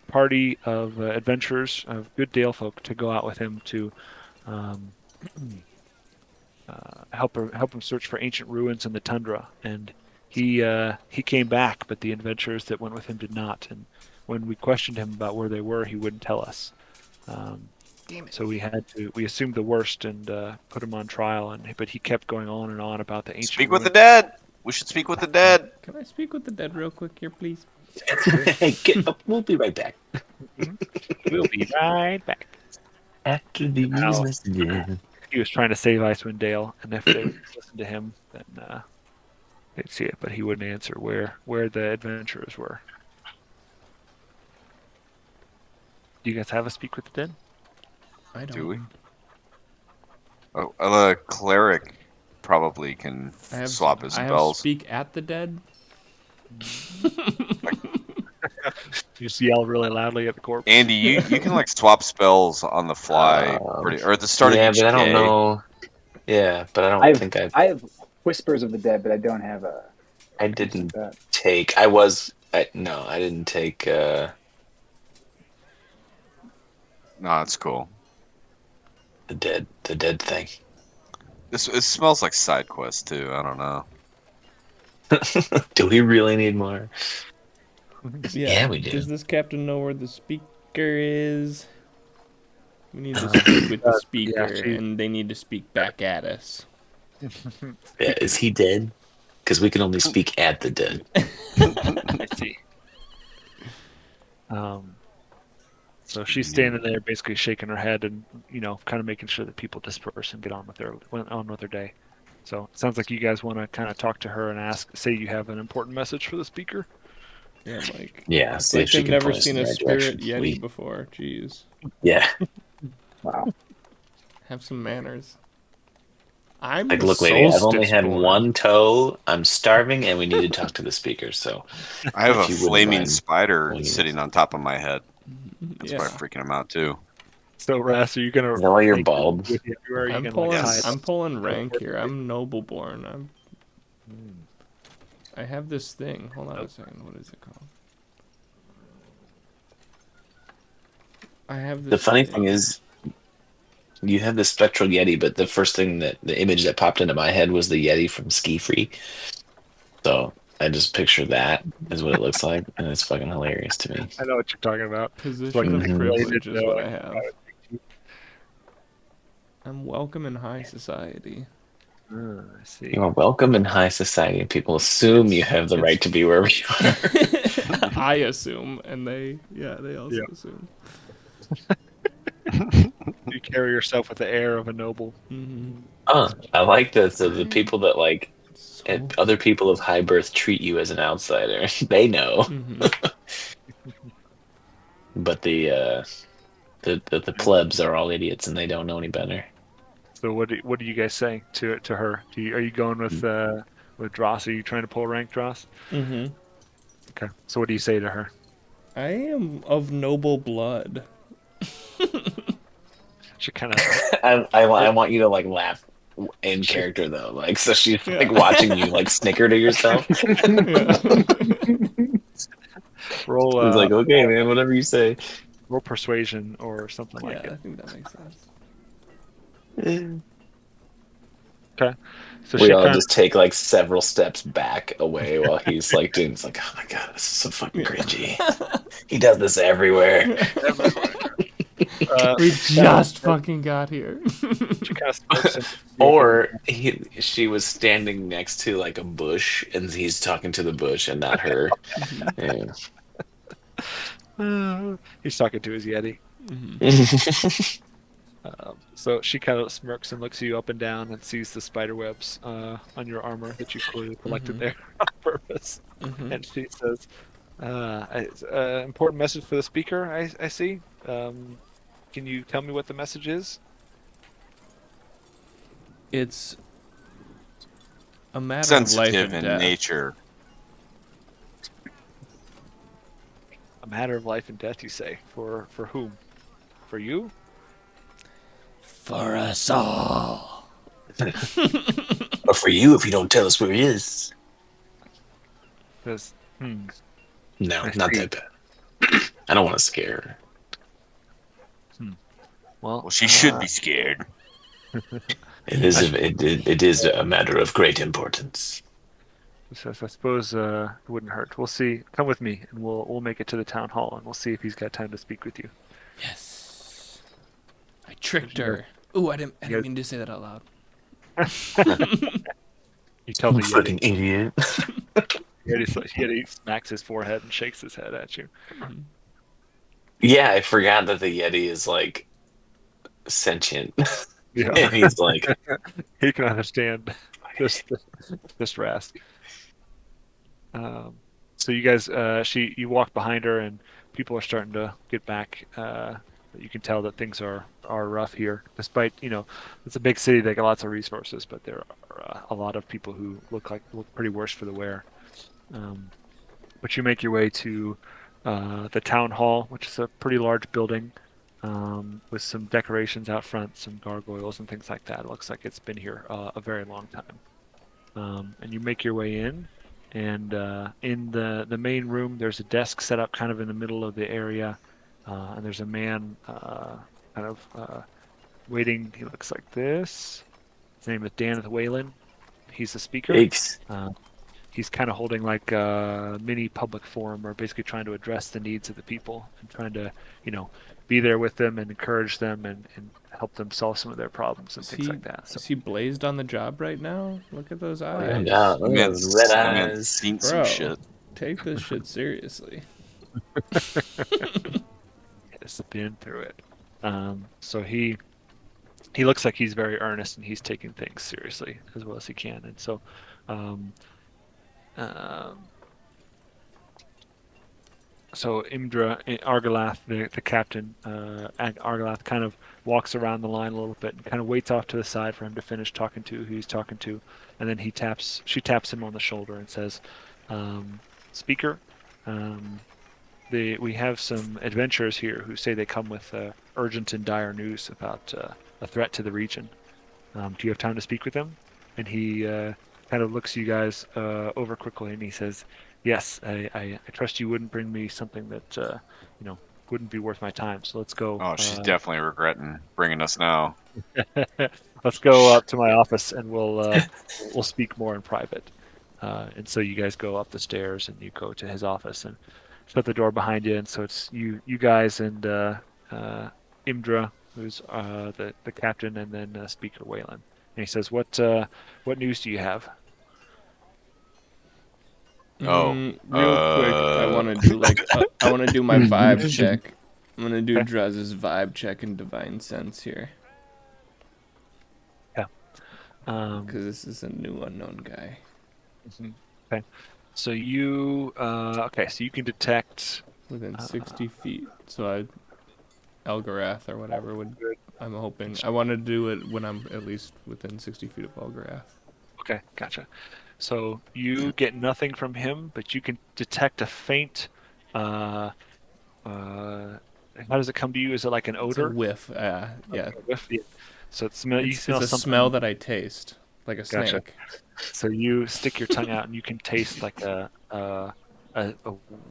party of adventurers, of good Dale folk, to go out with him to um, help him search for ancient ruins in the tundra. And he came back, but the adventurers that went with him did not. And when we questioned him about where they were, he wouldn't tell us. Um, Damn it. so we assumed the worst and put him on trial. But he kept going on and on about the ancient Speak with the ruins. dead. We should speak with the dead. Can I speak with the dead real quick here, please? Get up. We'll be right back. We'll be right back. After these Wow. messages. He was trying to save Icewind Dale, and if they would listen to him, then they'd see it. But he wouldn't answer where the adventurers were. Do you guys have a speak with the dead? I don't. Do we? Oh, a cleric probably can I have swap his I have spells. speak at the dead. You just yell really loudly at the corpse. Andy, you can like swap spells on the fly, or at the start of Yeah, each but I don't day. know. Yeah, but I don't think I have Whispers of the Dead, but I don't have a. I use didn't that. take. No, I didn't take. No, it's cool. The dead thing. This it smells like side quest too. I don't know. Do we really need more? Yeah. We do. Does this captain know where the speaker is? We need to speak with the speaker, and they need to speak back at us. Yeah, is he dead? Because we can only speak at the dead. I see. So she's standing there, basically shaking her head, and kind of making sure that people disperse and get on with their day. So it sounds like you guys want to kind of talk to her and say you have an important message for the speaker. Yeah, like Yeah, it's see like if she they've can never point us in seen the a right spirit direction. yeti before. Jeez, Yeah. Wow. have some manners. I'm Like, the look, lady, I've only solstice had born. one toe. I'm starving, and we need to talk to the speaker. So, I have a if you wouldn't flaming mind spider winging sitting us. on top of my head. That's Yeah. probably freaking him out too. So, Ras, are you gonna Is that why you're take them bald? with you everywhere? Are you I'm gonna like tie pulling. it Yes. up? I'm pulling to rank here. the I'm noble born. Hmm. I have this thing. Hold on a second. What is it called? I have The this funny thing thing. is, you have the spectral Yeti, but the first thing that the image that popped into my head was the Yeti from Ski Free. So I just picture that is what it looks like, and it's fucking hilarious to me. I know what you're talking about. It's like Position the of Mhm. inflated, privilege is what like I have. I'm welcome in high society. I see. You are welcome in high society, and people assume you have the It's right to be wherever you are. I assume, and they also Yeah. assume. You carry yourself with the air of a noble. Mm-hmm. I like that. So the I'm people that like so. other people of high birth treat you as an outsider. They know, Mm-hmm. but the Yeah. plebs are all idiots, and they don't know any better. So what are you guys saying to her? Are you going with Dross? Are you trying to pull rank, Dross? Mm-hmm. Okay. So what do you say to her? I am of noble blood. She kind of I want you to like laugh in she character though, like so she's like Yeah. watching you like snicker to yourself. Yeah. roll He's like, okay, man, whatever you say. roll persuasion or something like Yeah, it. I think that makes sense. Okay. So We she all kind just take like several steps back away while he's like doing this, like, oh my god, this is so fucking Yeah. cringy. He does this everywhere. of We she kind of just fucking got here. smirks and looks you up and Or she was standing next to like a bush and he's talking to the bush and not her. Mm-hmm. Yeah. he's talking to his Yeti. Mm-hmm. So she kind of smirks and looks you up and down and sees the spider webs on your armor that you've clearly collected Mm-hmm. there on purpose. Mm-hmm. And she says, important message for the speaker, I see. Can you tell me what the message is? It's a matter of life Sensitive and in death. nature. A matter of life and death, you say. For whom? For you? For us all. Or for you if you don't tell us where he is. Because, No, I not see. that bad. I don't want to scare her. Well, Well, she should be scared. It is a matter of great importance. I suppose it wouldn't hurt. We'll see. Come with me, and we'll make it to the town hall, and we'll see if he's got time to speak with you. Yes. I tricked You guys- her. Ooh, I didn't you guys- mean to say that out loud. You tell the Yeti. Fucking idiot. Yeti smacks his forehead and shakes his head at you. Yeah, I forgot that the Yeti is like sentient. Yeah, And he's like, he can understand this Rast. So you guys, you walk behind her, and people are starting to get back. You can tell that things are rough here, despite it's a big city. They got lots of resources, but there are a lot of people who look pretty worse for the wear. But you make your way to the town hall, which is a pretty large building with some decorations out front, some gargoyles and things like that. It looks like it's been here a very long time. And you make your way in, and in the main room, there's a desk set up kind of in the middle of the area, and there's a man kind of waiting. He looks like this. His name is Dan Whalen. He's the speaker. Yikes. He's kind of holding like a mini public forum, or basically trying to address the needs of the people and trying to, be there with them and encourage them and help them solve some of their problems and things like that. So Is he blazed on the job right now? Look at those eyes. Yeah, look at those red I mean, eyes. seen some Bro, shit. take this shit seriously. it's been through it. So he looks like he's very earnest and he's taking things seriously as well as he can. And so, um, So Argalath, the captain, Argalath kind of walks around the line a little bit and kind of waits off to the side for him to finish talking to who he's talking to, and then she taps him on the shoulder and says, "Speaker, um, we have some adventurers here who say they come with urgent and dire news about a threat to the region. Do you have time to speak with them?" And he kind of looks you guys over quickly, and he says, "Yes, I trust you wouldn't bring me something that you know wouldn't be worth my time. So let's go. Oh, she's definitely regretting bringing us now. Let's go up to my office, and we'll speak more in private." And so you guys go up the stairs, and you go to his office, and shut the door behind you. And so it's you guys and Imdra, who's the captain, and then Speaker Wayland. And he says, what news do you have?" Oh, Real quick, I want to do I want to do my vibe check. I'm gonna do Okay. Draz's vibe check in Divine Sense here, Yeah. because this is a new unknown guy. Mhm. Okay. So you okay? So you can detect. Within 60 feet. So Elgarath or whatever would. I'm hoping. I want to do it when I'm at least within 60 feet of Elgarath. Okay, gotcha. So you get nothing from him, but you can detect a faint. Uh, uh, how does it come to you? Is it like an It's a odor? whiff. Yeah. A whiff? Yeah. So you It's smell a smell something. that I taste, like a Gotcha. snake. So you stick your tongue out and you can taste like a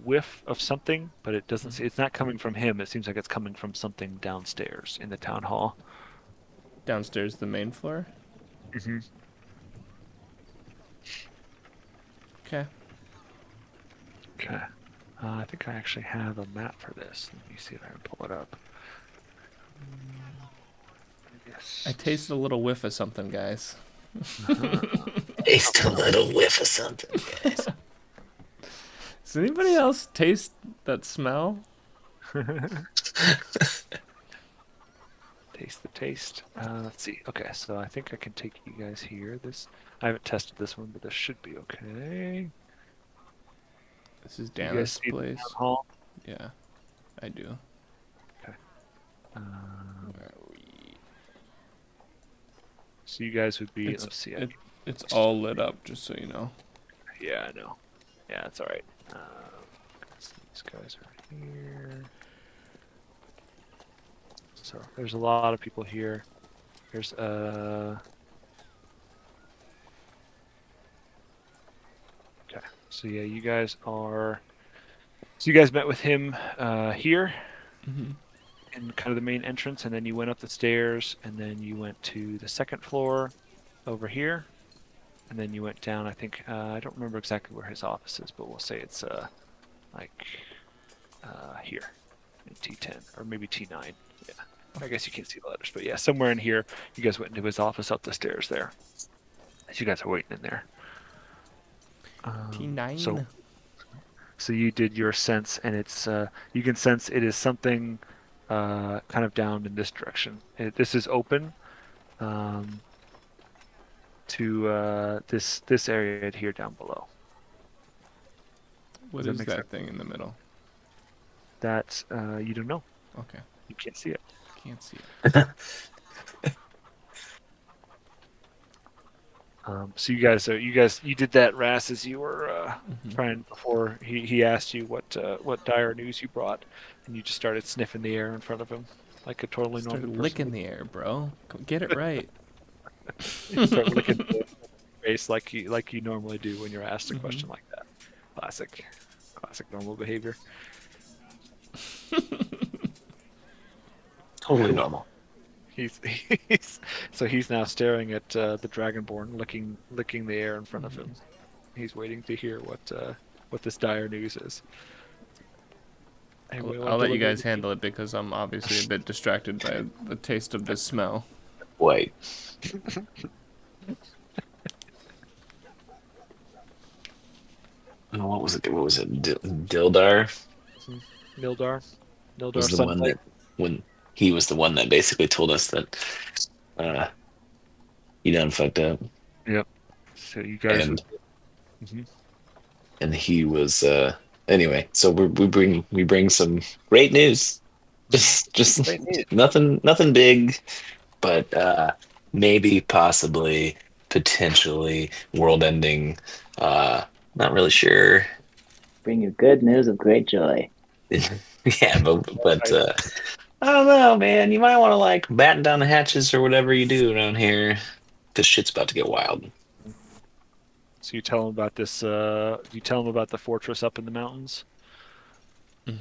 whiff of something, but it doesn't. It's not coming from him. It seems like it's coming from something downstairs in the town hall. Downstairs, the main floor. Hmm. Okay. Okay. I think I actually have a map for this. Let me see if I can pull it up. I Yes. tasted a little whiff of something, guys. Uh-huh. Taste a little whiff of something, guys. Does anybody else taste that smell? Taste the taste. Let's see. Okay, so I think I can take you guys here. I haven't tested this one, but this should be okay. This is You guys Dana's see the town place. hall? Yeah, I do. Okay. Um, Where are we? so you guys would be. It's Let's see. it's all lit up, just so you know. Yeah, I know. Yeah, that's all right. So these guys are here. So there's a lot of people here. There's Okay. So yeah, you guys are. So you guys met with him here Mm-hmm. in kind of the main entrance, and then you went up the stairs, and then you went to the second floor over here, and then you went down. I think I don't remember exactly where his office is, but we'll say it's like here in T10 or maybe T9. Yeah, I guess you can't see the letters, but yeah, somewhere in here, you guys went into his office up the stairs there. As you guys are waiting in there. So T9. so you did your sense, and it's you can sense it is something kind of down in this direction. This is open um, to this area here down below. What Does that is make sense? that thing in the middle? That you don't know. Okay, You can't see it. can't see it. So you did that, Ras, as you were Mm-hmm. trying before he asked you what dire news you brought, and you just started sniffing the air in front of him like a totally normal Started person licking would. the air, bro. Get it right. You start licking the face like you normally do when you're asked a Mm-hmm. question like that. Classic normal behavior. Totally Cool. normal. He's he's he's now staring at the Dragonborn, licking the air in front of Mm-hmm. him. He's waiting to hear what this dire news is. Anybody want I'll to let you deliver guys it? handle it because I'm obviously a bit distracted by the taste of this smell. Wait. Oh, what was it? What was it? Dildar Nildar, was Nildar the one Sunlight. that when he was the one that basically told us that uh he done fucked up, Yep. So you guys would. and Mhm. and he was anyway, so we bring some great news. Just Great news. nothing big, but maybe, possibly, potentially world ending. Not really sure. Bring you good news of great joy. Yeah, but Right. I don't know, man. You might want to like batten down the hatches or whatever you do around here, because shit's about to get wild. So you tell him about this. You tell him about the fortress up in the mountains,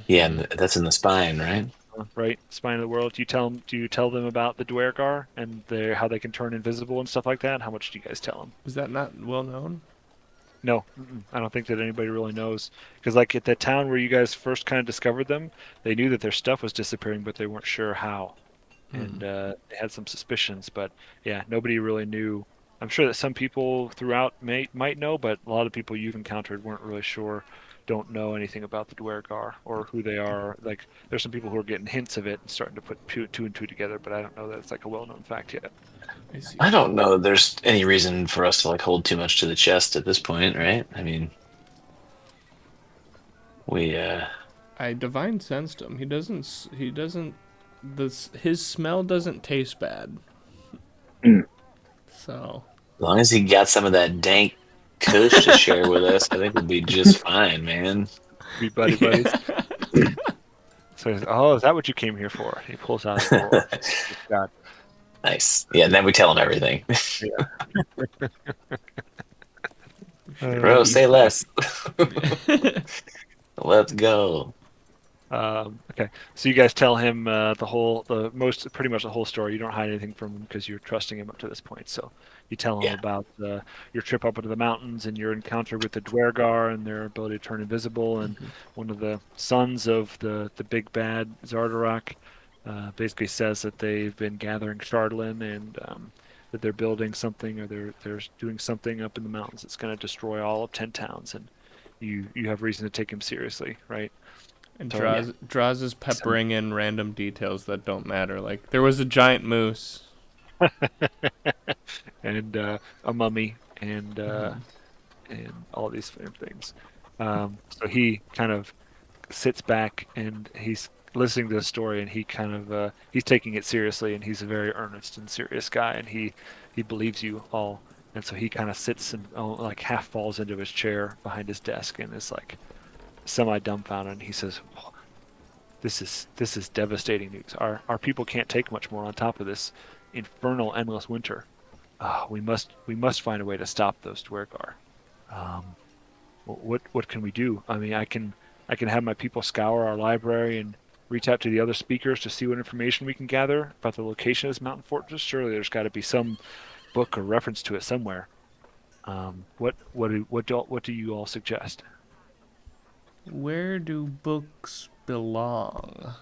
Yeah, Hmm. and that's in the spine, right? right? Spine of the world. Do you tell them about the Dwergar and how they can turn invisible and stuff like that? How much do you guys tell them? Is that not well known? No, I don't think that anybody really knows. Because like at that town where you guys first kind of discovered them, they knew that their stuff was disappearing, but they weren't sure how. Hmm. And they had some suspicions, but yeah, nobody really knew. I'm sure that some people throughout might know, but a lot of people you've encountered weren't really sure, don't know anything about the Dwergar or who they are. Like there's some people who are getting hints of it and starting to put two and two together, but I don't know that it's like a well-known fact yet. I see. I don't know. There's any reason for us to like hold too much to the chest at this point, right? I mean, we I divine sensed him. He doesn't. He doesn't. This his smell doesn't taste bad. Mm. So as long as he got some of that dank kush to share with us, I think we'll be just fine, man. Be buddy buddies. yeah. So he's, oh, is that what you came here for? He pulls out a drawer. He's got Nice. Yeah, and then we tell him everything. yeah. We share the Bro, beef say less. patty. Let's go. Okay, so you guys tell him pretty much the whole story. You don't hide anything from him because you're trusting him up to this point. So you tell him Yeah. about your trip up into the mountains and your encounter with the Dwergar and their ability to turn invisible, and one of the sons of the big bad Zardarok basically says that they've been gathering Shardlin and that they're building something or they're doing something up in the mountains that's going to destroy all of 10 towns, and you have reason to take him seriously, right? And So Yeah. draws is peppering in random details that don't matter. Like there was a giant moose. and a mummy and all these things. So he kind of sits back and he's listening to the story and he kind of he's taking it seriously and he's a very earnest and serious guy and he believes you all. And so he kind of sits and like half falls into his chair behind his desk and is like semi dumbfounded. And he says, "Oh, this is devastating news. Our people can't take much more on top of this infernal endless winter. We must find a way to stop those Dwergar. Um, what can we do? I mean, I can have my people scour our library and reach out to the other speakers to see what information we can gather about the location of this mountain fortress. Surely there's got to be some book or reference to it somewhere. What do you all suggest? Where do books belong?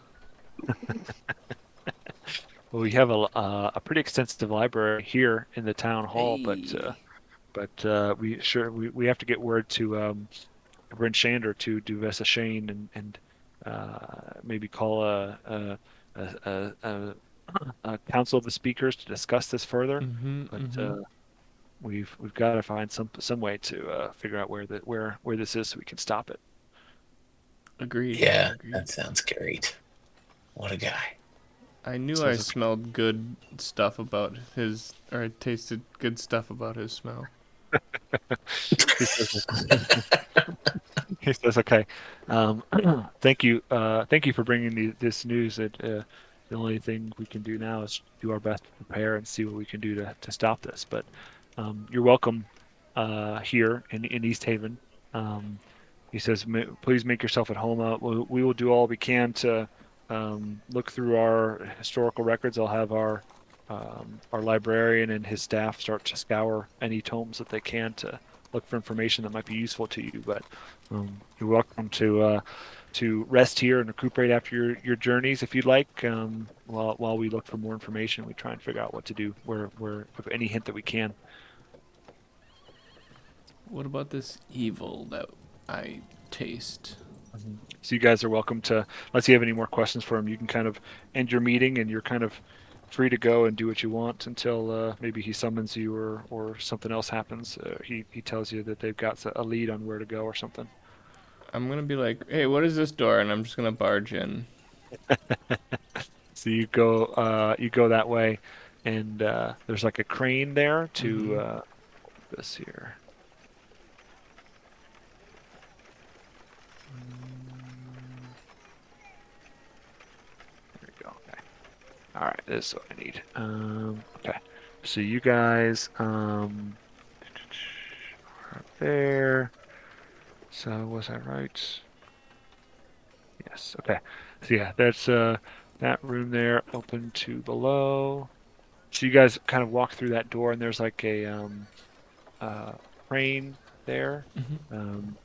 Well, we have a pretty extensive library here in the town hall, but Hey. we have to get word to Brent Shander to do Vesa Shane and maybe call a council of the speakers to discuss this further. Mm-hmm. But Mm-hmm. we've got to find some way to figure out where this is so we can stop it. Agreed. Yeah, that Agreed. sounds great. What a guy. I knew So I it's okay. smelled good stuff about his, or I tasted good stuff about his smell. He says, he says, okay. Um, thank you for bringing this news. The only thing we can do now is do our best to prepare and see what we can do to stop this. But you're welcome here in East Haven. Um, he says, please make yourself at home. We will do all we can to look through our historical records. I'll have our librarian and his staff start to scour any tomes that they can to look for information that might be useful to you. But you're welcome to rest here and recuperate after your journeys if you'd like. While we look for more information, we try and figure out what to do. Where with any hint that we can. What about this evil that I taste? So you guys are welcome to, unless you have any more questions for him, you can kind of end your meeting and you're kind of free to go and do what you want until maybe he summons you or something else happens. He tells you that they've got a lead on where to go or something. I'm gonna be like, hey, what is this door? And I'm just gonna barge in. So you go that way, and there's like a crane there to this here. There we go. Okay. All right, this is what I need. Okay. So you guys are there. So was I right? Yes. Okay. So yeah, that's that room there open to below. So you guys kind of walk through that door, and there's like a uh, crane there.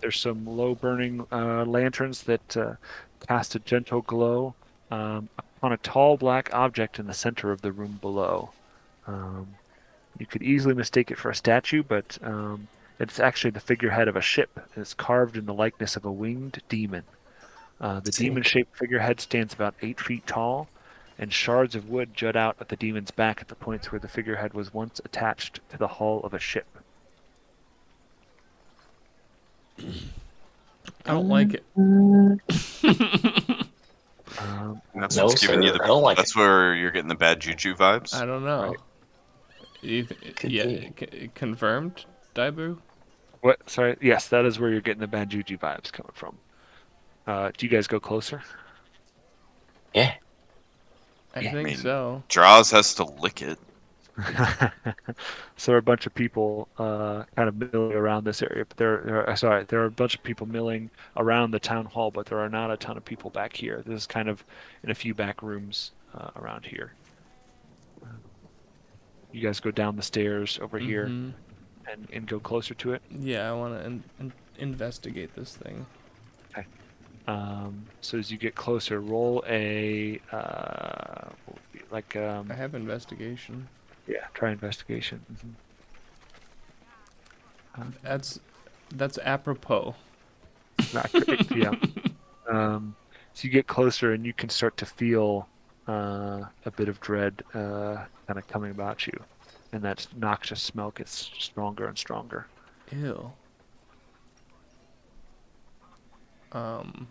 There's some low burning lanterns that cast a gentle glow on a tall black object in the center of the room below. Um, you could easily mistake it for a statue, but it's actually the figurehead of a ship. And it's carved in the likeness of a winged demon. The Sick. demon-shaped figurehead stands about 8 feet tall, and shards of wood jut out at the demon's back at the points where the figurehead was once attached to the hull of a ship. I don't like it. And that's No, what's giving you sir. the. I don't like it. That's where you're getting the bad juju vibes. I don't know. Right. Could Yeah, be. confirmed, Daibu? What? Sorry. Yes, that is where you're getting the bad juju vibes coming from. Do you guys go closer? Yeah. I Yeah. I think mean, so. Draws has to lick it. So there are a bunch of people kind of milling around this area, but sorry, there are a bunch of people milling around the town hall, but there are not a ton of people back here. This is kind of in a few back rooms around here. You guys go down the stairs over here Mm-hmm. and go closer to it. Yeah, I want to investigate this thing. Okay. So as you get closer, roll a what would be like I have investigation. yeah, try investigation. That's apropos. Not great. Yeah. So you get closer and you can start to feel a bit of dread kind of coming about you, and that noxious smell gets stronger and stronger. Ew. Um,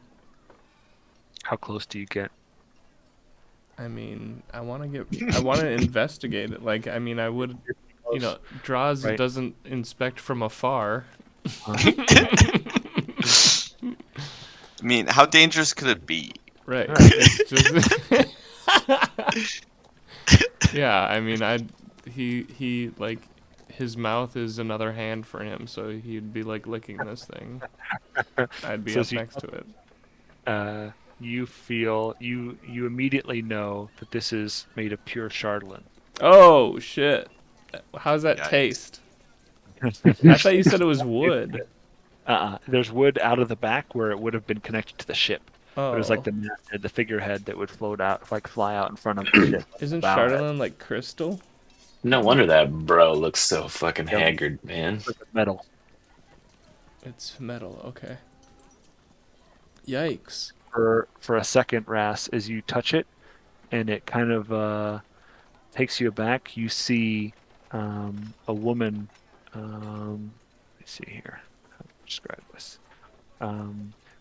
How close do you get? I mean, I want to investigate it. Like, I mean, I would, Close, Draws right? doesn't inspect from afar. I mean, how dangerous could it be? Right. All right. It's just yeah, I mean, he like his mouth is another hand for him, so he'd be like licking this thing. I'd be So up as you next to it. you feel you immediately know that this is made of pure chardolin. Oh shit. How's that Yikes. taste? I thought you said it was wood. There's wood out of the back where it would have been connected to the ship. But it was like Oh. the masthead, the figurehead that would float out, like fly out in front of the ship. Isn't Bow head. Chardonnay like crystal? No wonder that bro looks so fucking Yep. haggard, man. Like metal. It's metal, okay. Yikes. For a second, Ras, as you touch it, and it kind of takes you aback. You see a woman. Let's see here. How to describe this?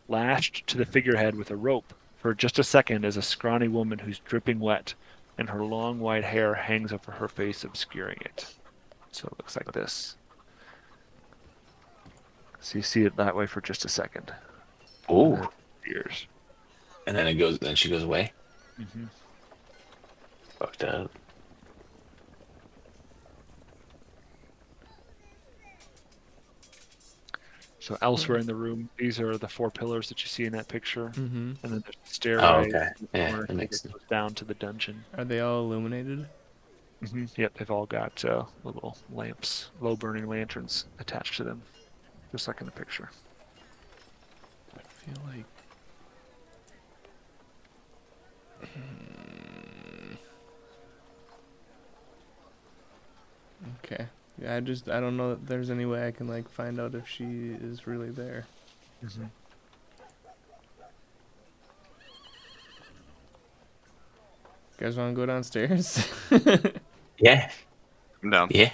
Lashed to the figurehead with a rope for just a second is a scrawny woman who's dripping wet, and her long white hair hangs over her face, obscuring it. So it looks like this. So you see it that way for just a second. Ooh. And then it disappears. And then she goes away. Mm-hmm. Fucked up. So elsewhere in the room, these are the 4 pillars that you see in that picture, Mm-hmm. and then there's a stairway Oh, okay. in the Yeah, corner that makes that goes down to the dungeon. Are they all illuminated? Yep, they've all got little lamps, low burning lanterns attached to them, just like in the picture. I feel like okay. Yeah, I don't know that there's any way I can like find out if she is really there. Mm-hmm. You guys want to go downstairs? Yeah. I'm down. Yeah.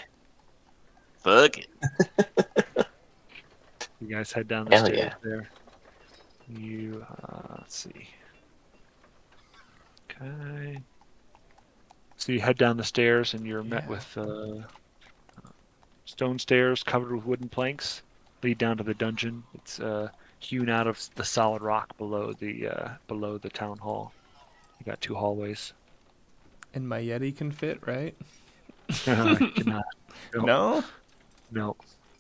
Fuck it. You guys head down the Hell stairs yeah. there. You let's see. Okay. So you head down the stairs, and you're met Yeah. with stone stairs covered with wooden planks. Lead down to the dungeon. It's hewn out of the solid rock below the town hall. You got 2 hallways. And my Yeti can fit, right? You cannot. No, No? no.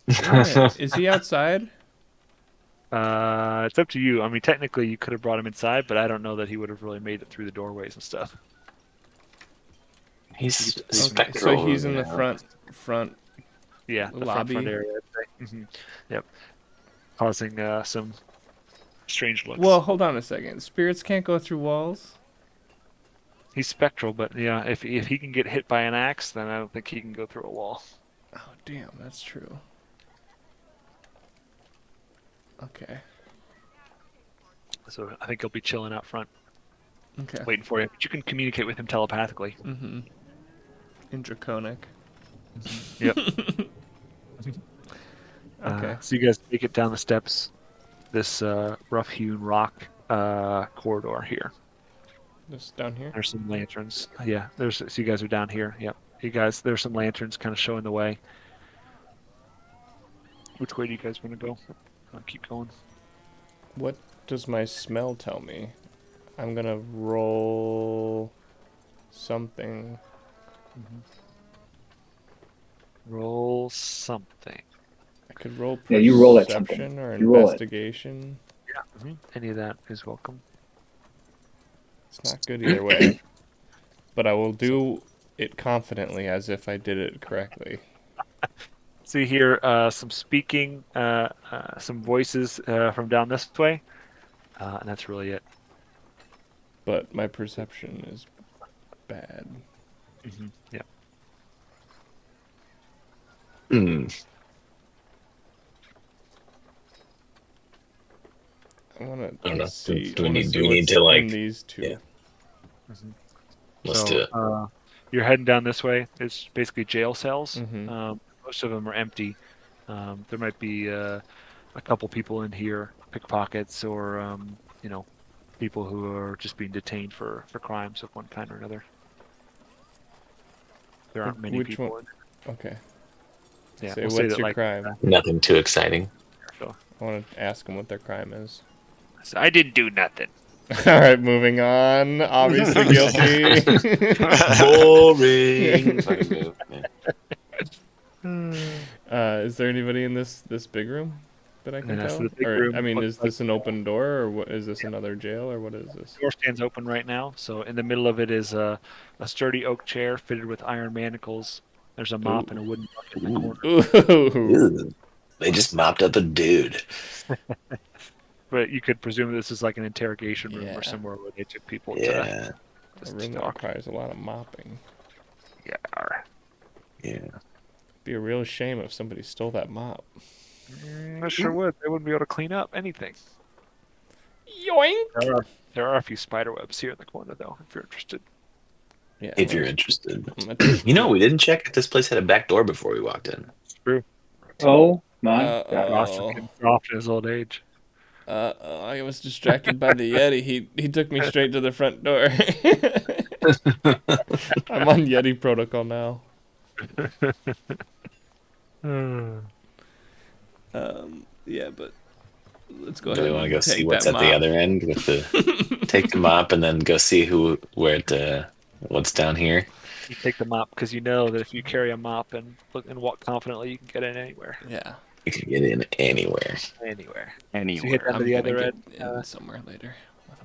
Damn it. Is he outside? It's up to you. I mean, technically, you could have brought him inside, but I don't know that he would have really made it through the doorways and stuff. You He's could leave him. Okay, so spectral, he's you in the know. front Yeah, the front lobby. area. I'd say. Yep, causing some strange looks. Well, hold on a second. Spirits can't go through walls? He's spectral, but yeah, if he can get hit by an axe, then I don't think he can go through a wall. Oh, damn, that's true. Okay. So I think he'll be chilling out front, Okay. waiting for you. But you can communicate with him telepathically. Mm-hmm. In Draconic. Yep. Okay. So you guys make it down the steps, this rough-hewn rock corridor here. Just down here? There's some lanterns. Yeah, so you guys are down here. Yep. There's some lanterns kind of showing the way. Which way do you guys want to go? I'll keep going. What does my smell tell me? I'm gonna roll something. Roll something. I could roll Yeah, you roll that perception something. or You roll it. investigation. Yeah. Any of that is welcome. It's not good either way. But I will do it confidently as if I did it correctly. So you hear some speaking, some voices from down this way, and that's really it. But my perception is bad. Yeah. Hmm. I want I don't know. to see. Do we I want to need? see Do we need what's to like? in these two. Yeah. Let's do it. You're heading down this way. It's basically jail cells. Mhm. Most of them are empty. There might be a couple people in here, pickpockets, or people who are just being detained for crimes of one kind or another. There aren't many Which people. one? Okay. Yeah, Say, we'll say what's that your like. crime? Nothing too exciting. So, I want to ask them what their crime is. I didn't do nothing. All right, moving on. Obviously guilty. Boring. Fucking move, man. Is there anybody in this big room that I can Yeah, so tell? the big Or room I mean, looks is like- this an open door, or what? Is this another jail, or what is this? The door stands open right now. So in the middle of it is a sturdy oak chair fitted with iron manacles. There's a mop and a wooden bucket in the corner. Ooh. Ew. They just mopped up a dude. But you could presume this is like an interrogation room Yeah. or somewhere where they took people Yeah. A room that requires a lot of mopping. Yeah. Yeah. Be a real shame if somebody stole that mop. I sure would. They wouldn't be able to clean up anything. Yoink! There are a few spider webs here in the corner, though, if you're interested. Yeah. If you're interested. I'm gonna You know, we didn't check if this place had a back door before we walked in. True. Oh my god. Ross is Uh-oh. getting soft in his old age. I was distracted by the Yeti. He took me straight to the front door. I'm on Yeti protocol now. Yeah, but let's go Do we ahead want to and go take see what's that at the mop. other end with the take the mop and then go see what's down here? You take the mop because you know that if you carry a mop and look and walk confidently, you can get in anywhere. Yeah. You can get in anywhere. Anywhere. Anywhere. So you head down to the other end. in somewhere later.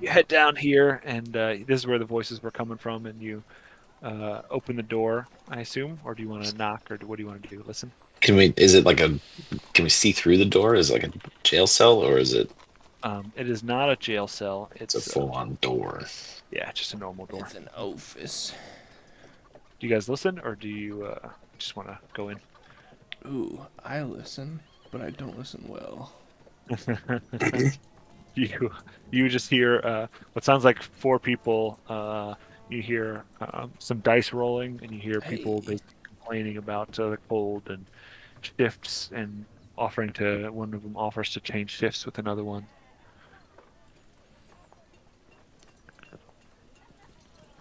You head down here, and this is where the voices were coming from, and you open the door, I assume, or do you want to knock, or what do you want to do? Listen. Can we see through the door? Is it like a jail cell or is it It is not a jail cell. a full-on door? Yeah, just a normal door. It's an office. Do you guys listen, or do you just want to go in? Ooh, I listen, but I don't listen well. You just hear what sounds like 4 people. You hear some dice rolling, and you hear people Hey. basically complaining about the cold and shifts, and one of them offers to change shifts with another one.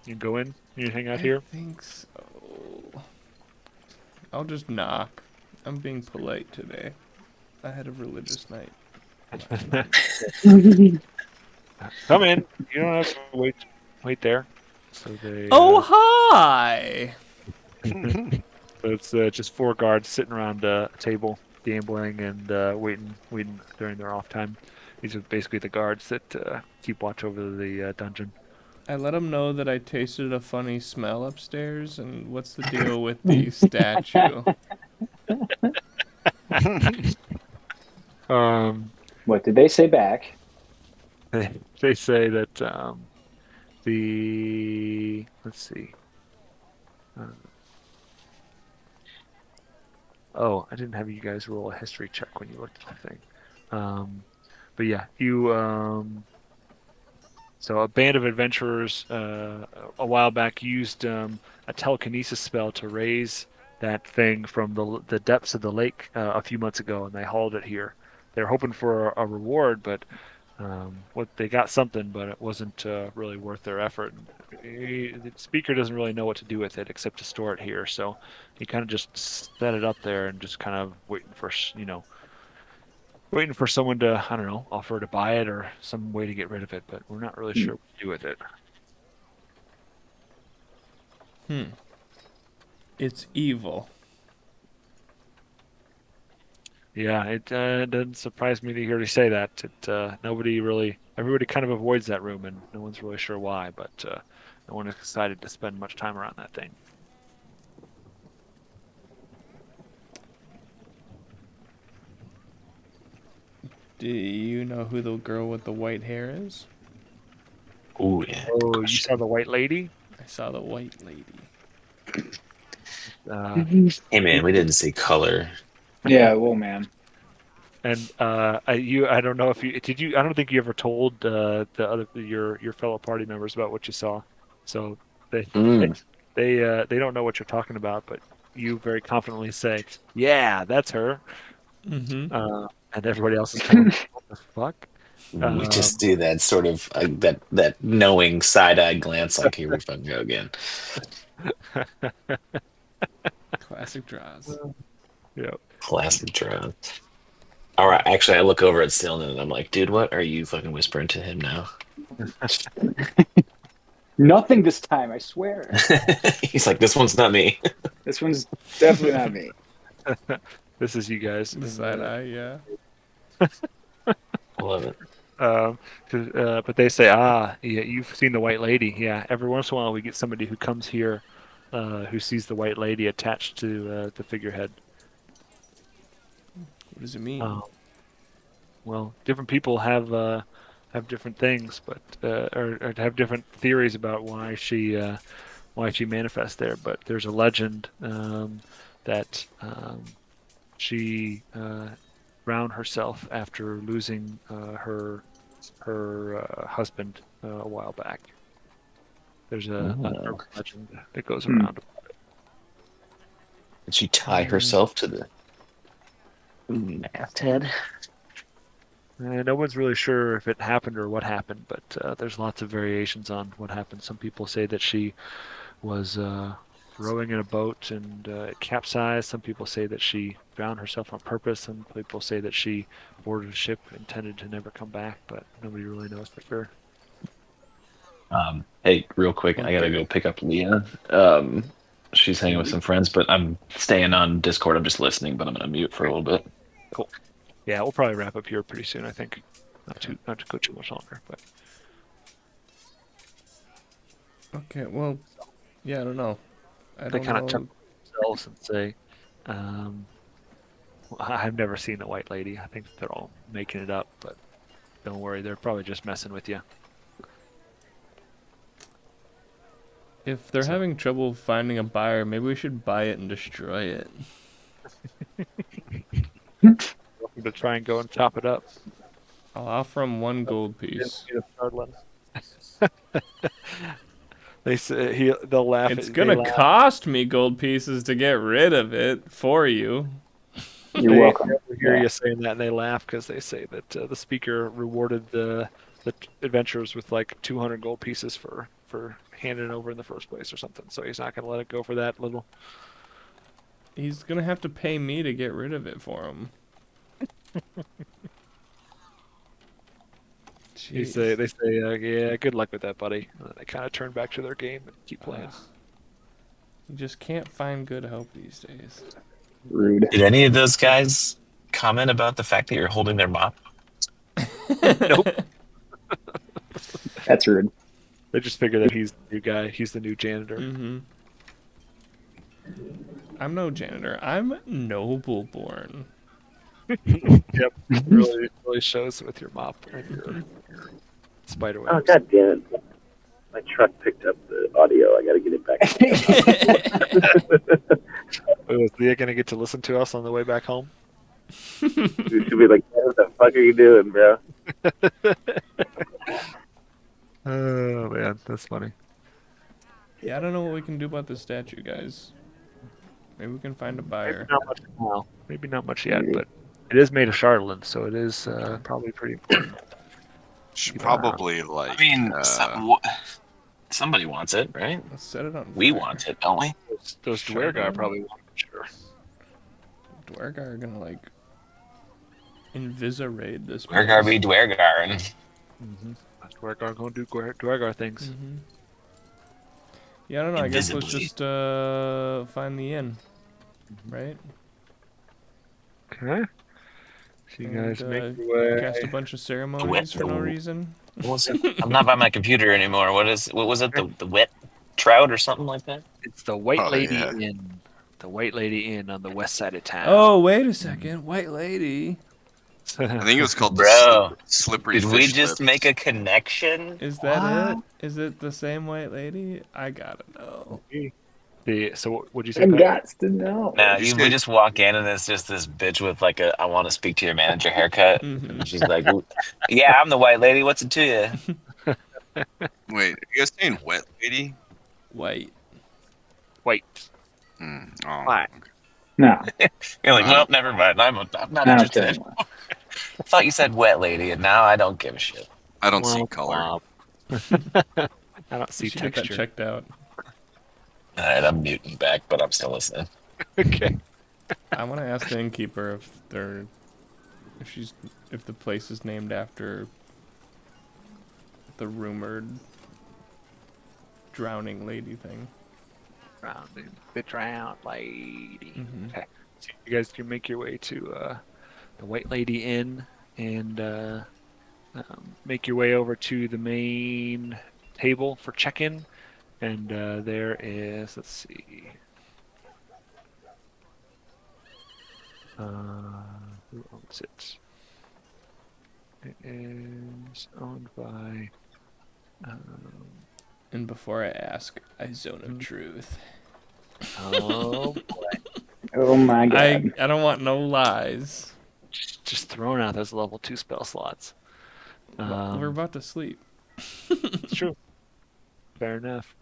You go in. You hang out I here. think so. I'll just knock. I'm being polite today. I had a religious night last night. Come in. You don't have to wait there. So they. Oh, hi! So it's just 4 guards sitting around a table, gambling and waiting during their off time. These are basically the guards that keep watch over the dungeon. I let him know that I tasted a funny smell upstairs, and what's the deal with the statue? Um, What did they say back? they say that the let's see. Uh, oh, I didn't have you guys roll a history check when you looked at the thing. But yeah, you so a band of adventurers a while back used a telekinesis spell to raise that thing from the depths of the lake a few months ago, and they hauled it here. They're hoping for a reward, but what they got something, but it wasn't really worth their effort. The speaker doesn't really know what to do with it except to store it here, so he kind of just set it up there and just kind of waiting for someone to, I don't know, offer to buy it or some way to get rid of it, but we're not really sure what to do with it. It's evil. Yeah, it doesn't surprise me to hear you say that. Everybody kind of avoids that room, and no one's really sure why, but no one is excited to spend much time around that thing. Do you know who the girl with the white hair is? Ooh, yeah. Good Oh, you saw question. the white lady? I saw the white lady. Uh, Hey, man, we didn't see color. Yeah, well, man. and I don't know if you did you. I don't think you ever told your fellow party members about what you saw, so they Mm. they don't know what you're talking about, but you very confidently say, "Yeah, that's her," Mm-hmm. and everybody else is kind of, "What the fuck?" We just Um, do that sort of that knowing side-eye glance, like here we fucking go again. Classic draws. yeah. Classic drone. All right, actually, I look over at Stilton and I'm like, dude, what are you fucking whispering to him now? Nothing this time, I swear. He's like, this one's not me. This one's definitely not me. This is you guys The in side eye, yeah. I love it. um, but they say, yeah, you've seen the white lady. Yeah, every once in a while we get somebody who comes here, who sees the white lady attached to the figurehead. What does it mean? Um, well, different people have different things, but or have different theories about why she manifests there. But there's a legend that she drowned herself after losing her husband a while back. There's an Oh. urban legend that goes Hmm. around. Did she tie Mm, herself to the masthead? No one's really sure if it happened or what happened, but there's lots of variations on what happened. Some people say that she was rowing in a boat and it capsized. Some people say that she drowned herself on purpose. Some people say that she boarded a ship intended to never come back, but nobody really knows for sure. Hey, real quick, I gotta okay. go pick up Leah. She's hanging with some friends, but I'm staying on Discord. I'm just listening, but I'm gonna mute for a Great, little bit. cool. Yeah, we'll probably wrap up here pretty soon. I think Okay. not to go too much longer, but Okay, well, yeah, I don't know. I they don't kind of know. chuckle themselves and say, um, "I've never seen the white lady. I think they're all making it up, but don't worry, they're probably just messing with you." If they're So having trouble finding a buyer, maybe we should buy it and destroy it. welcome to try and go and chop it up. I'll offer them one gold piece. They say they'll laugh. It's They gonna laugh. cost me gold pieces to get rid of it for you. You're They welcome. hear Yeah. you saying that, and they laugh because they say that the speaker rewarded the adventurers with like 200 gold pieces for handed it over in the first place or something. So he's not going to let it go for that little. He's gonna have to pay me to get rid of it for him. Jeez. They say, yeah, good luck with that, buddy. And then they kind of turn back to their game and keep playing. You just can't find good help these days. Rude. Did any of those guys comment about the fact that you're holding their mop? Nope. That's rude. They just figure that he's the new guy. He's the new janitor. Mm-hmm. I'm no janitor. I'm noble born. Yep. Really shows with your mop and your spider Oh, webs. god damn it. My truck picked up the audio. I gotta get it back. Is Leah going to get to listen to us on the way back home? You should be like, what the fuck are you doing, bro? Oh, man. That's funny. Yeah, I don't know what we can do about this statue, guys. Maybe we can find a buyer. Maybe not much now. Maybe not much yet, but it is made of Charlatan, so it is probably pretty important. Should Keep an eye on probably like. I mean, somebody wants it, right? Let's set it on We fire. want it, don't we? Those Sure. Dwergar probably want it, sure. Dwergar are gonna like inviscerate this place. Dwergar be Dwergar. Mm-hmm. Dwergar gonna do Dwergar things. Mm-hmm. Yeah, I don't know. I guess let's Invisibly. just find the inn, right? Okay. So you And, guys make your way. cast a bunch of ceremonies for no reason. What was it? I'm not by my computer anymore. What was it? The wet trout or something like that? It's the White Oh, Lady yeah. Inn. The White Lady Inn on the west side of town. Oh, wait a second, White Lady. I think it was called the Bro, slippery did fish we just lips. make a connection? Is that What? it? Is it the same White Lady? I gotta know. So what'd you say, I Pat? got to know. Nah, You we say- just walk in and it's just this bitch with like a "I want to speak to your manager" haircut, Mhm. and she's like, "Yeah, I'm the white lady. What's it to you?" Wait, are you guys saying wet lady? White. White. Hmm. Oh, Why? okay. No, You're like, Right. "Well, never mind. I'm not I don't interested." care I anymore. thought you said wet lady, and now I don't give a shit. I don't see Well, color. I don't You see should get that texture. checked out. All right, I'm muting back, but I'm still listening. Okay. I want to ask the innkeeper if the place is named after the rumored drowning lady thing. The drowned lady. Mhm. Okay. So you guys can make your way to the White Lady Inn and make your way over to the main table for check-in. And there is, let's see. Who owns it? It is owned by. And before I ask, I zone of truth. Oh boy! Oh my god. I don't want no lies. Just throwing out those level 2 spell slots. Well, we're about to sleep. It's true. Fair enough.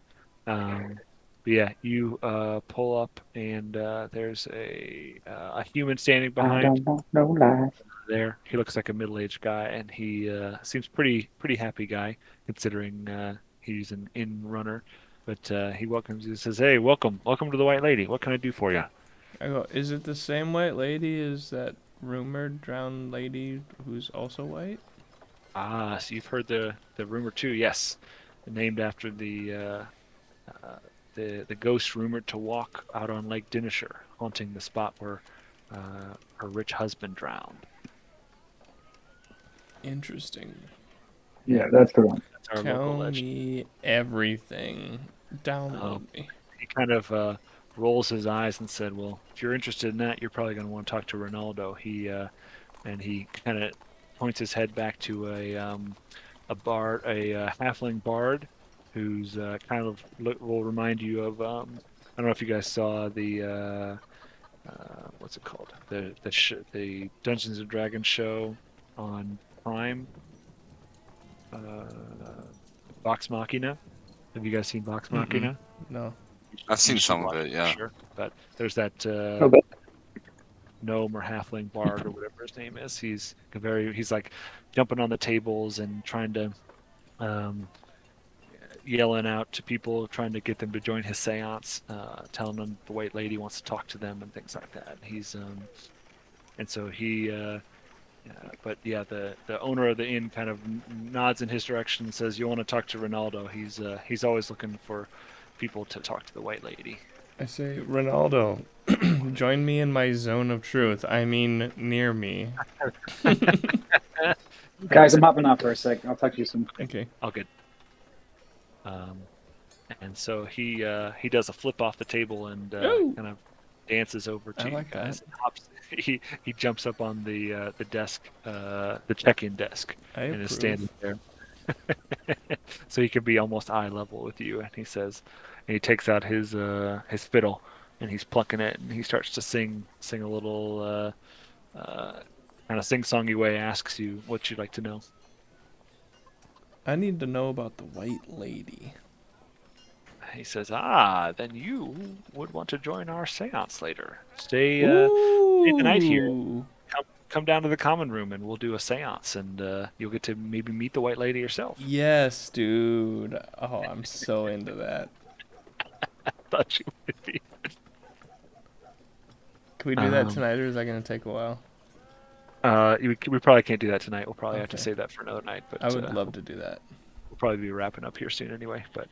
But yeah, you pull up and there's a human standing I behind don't want no lies. there. He looks like a middle-aged guy, and he seems pretty happy guy considering he's an inn runner. But he welcomes you. Says, "Hey, welcome to the White Lady. What can I do for you?" I go, is it the same white lady as that rumored drowned lady who's also white? Ah, so you've heard the rumor too? Yes, named after the ghost rumored to walk out on Lake Dinisher, haunting the spot where her rich husband drowned. Interesting. Yeah, that's the one. That's our local Tell legend. me everything. Download Oh. me. He kind of rolls his eyes and said, "Well, if you're interested in that, you're probably going to want to talk to Ronaldo." And he kind of points his head back to a bard, a halfling bard, who's kind of will remind you of. I don't know if you guys saw the what's it called, the Dungeons and Dragons show on Prime. Vox Machina. Have you guys seen Vox Machina? No. I've seen You should some of watch it, for yeah. Sure. But there's that Okay. gnome or halfling bard or whatever his name is. He's like jumping on the tables and trying to yelling out to people, trying to get them to join his seance, telling them the White Lady wants to talk to them and things like that. And so he, but yeah, the owner of the inn kind of nods in his direction and says, "You want to talk to Ronaldo? He's always looking for people to talk to the White Lady." I say, Ronaldo, join me in my zone of truth. I mean, near me. Guys, I'm hopping off for a sec. I'll talk to you soon. Okay. All good. Um, and so he does a flip off the table and Oh, kind of dances over I to you like guys. that. And hops, he jumps up on the desk, the check-in desk, I and is approve. standing there. So he can be almost eye level with you. And he says, and he takes out his fiddle, and he's plucking it, and he starts to sing a little kind of sing-songy way. Asks you what you'd like to know. I need to know about the White Lady. He says, then you would want to join our seance later. Stay the night here. Ooh. Come down to the common room and we'll do a seance and you'll get to maybe meet the White Lady yourself. Yes, dude. Oh, I'm so into that. Thought you would be. Can we do that Um, tonight, or is that gonna take a while? we probably can't do that tonight. We'll probably have to Okay. save that for another night, but I would love to do that. we'll probably be wrapping up here soon anyway. But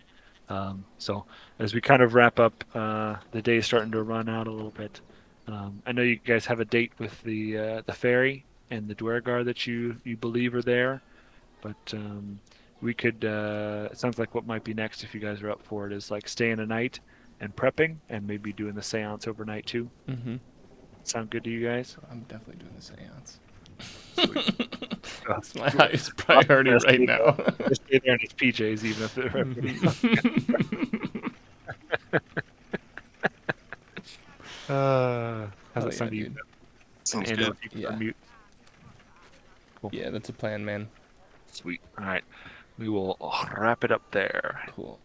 so as we kind of wrap up, the day is starting to run out a little bit. I know you guys have a date with the fairy and the Dwergar that you believe are there, but we could. It sounds like what might be next if you guys are up for it is like staying a night and prepping and maybe doing the seance overnight too. Mm-hmm. Sound good to you guys? I'm definitely doing the seance. Sweet. That's my highest priority right now. Just stay there in his PJs, even if they're how's Hell that yeah, sound to you? dude. Sounds Andrew, good. if you could Yeah. unmute. Cool. Yeah, that's a plan, man. Sweet. All right. We will wrap it up there. Cool.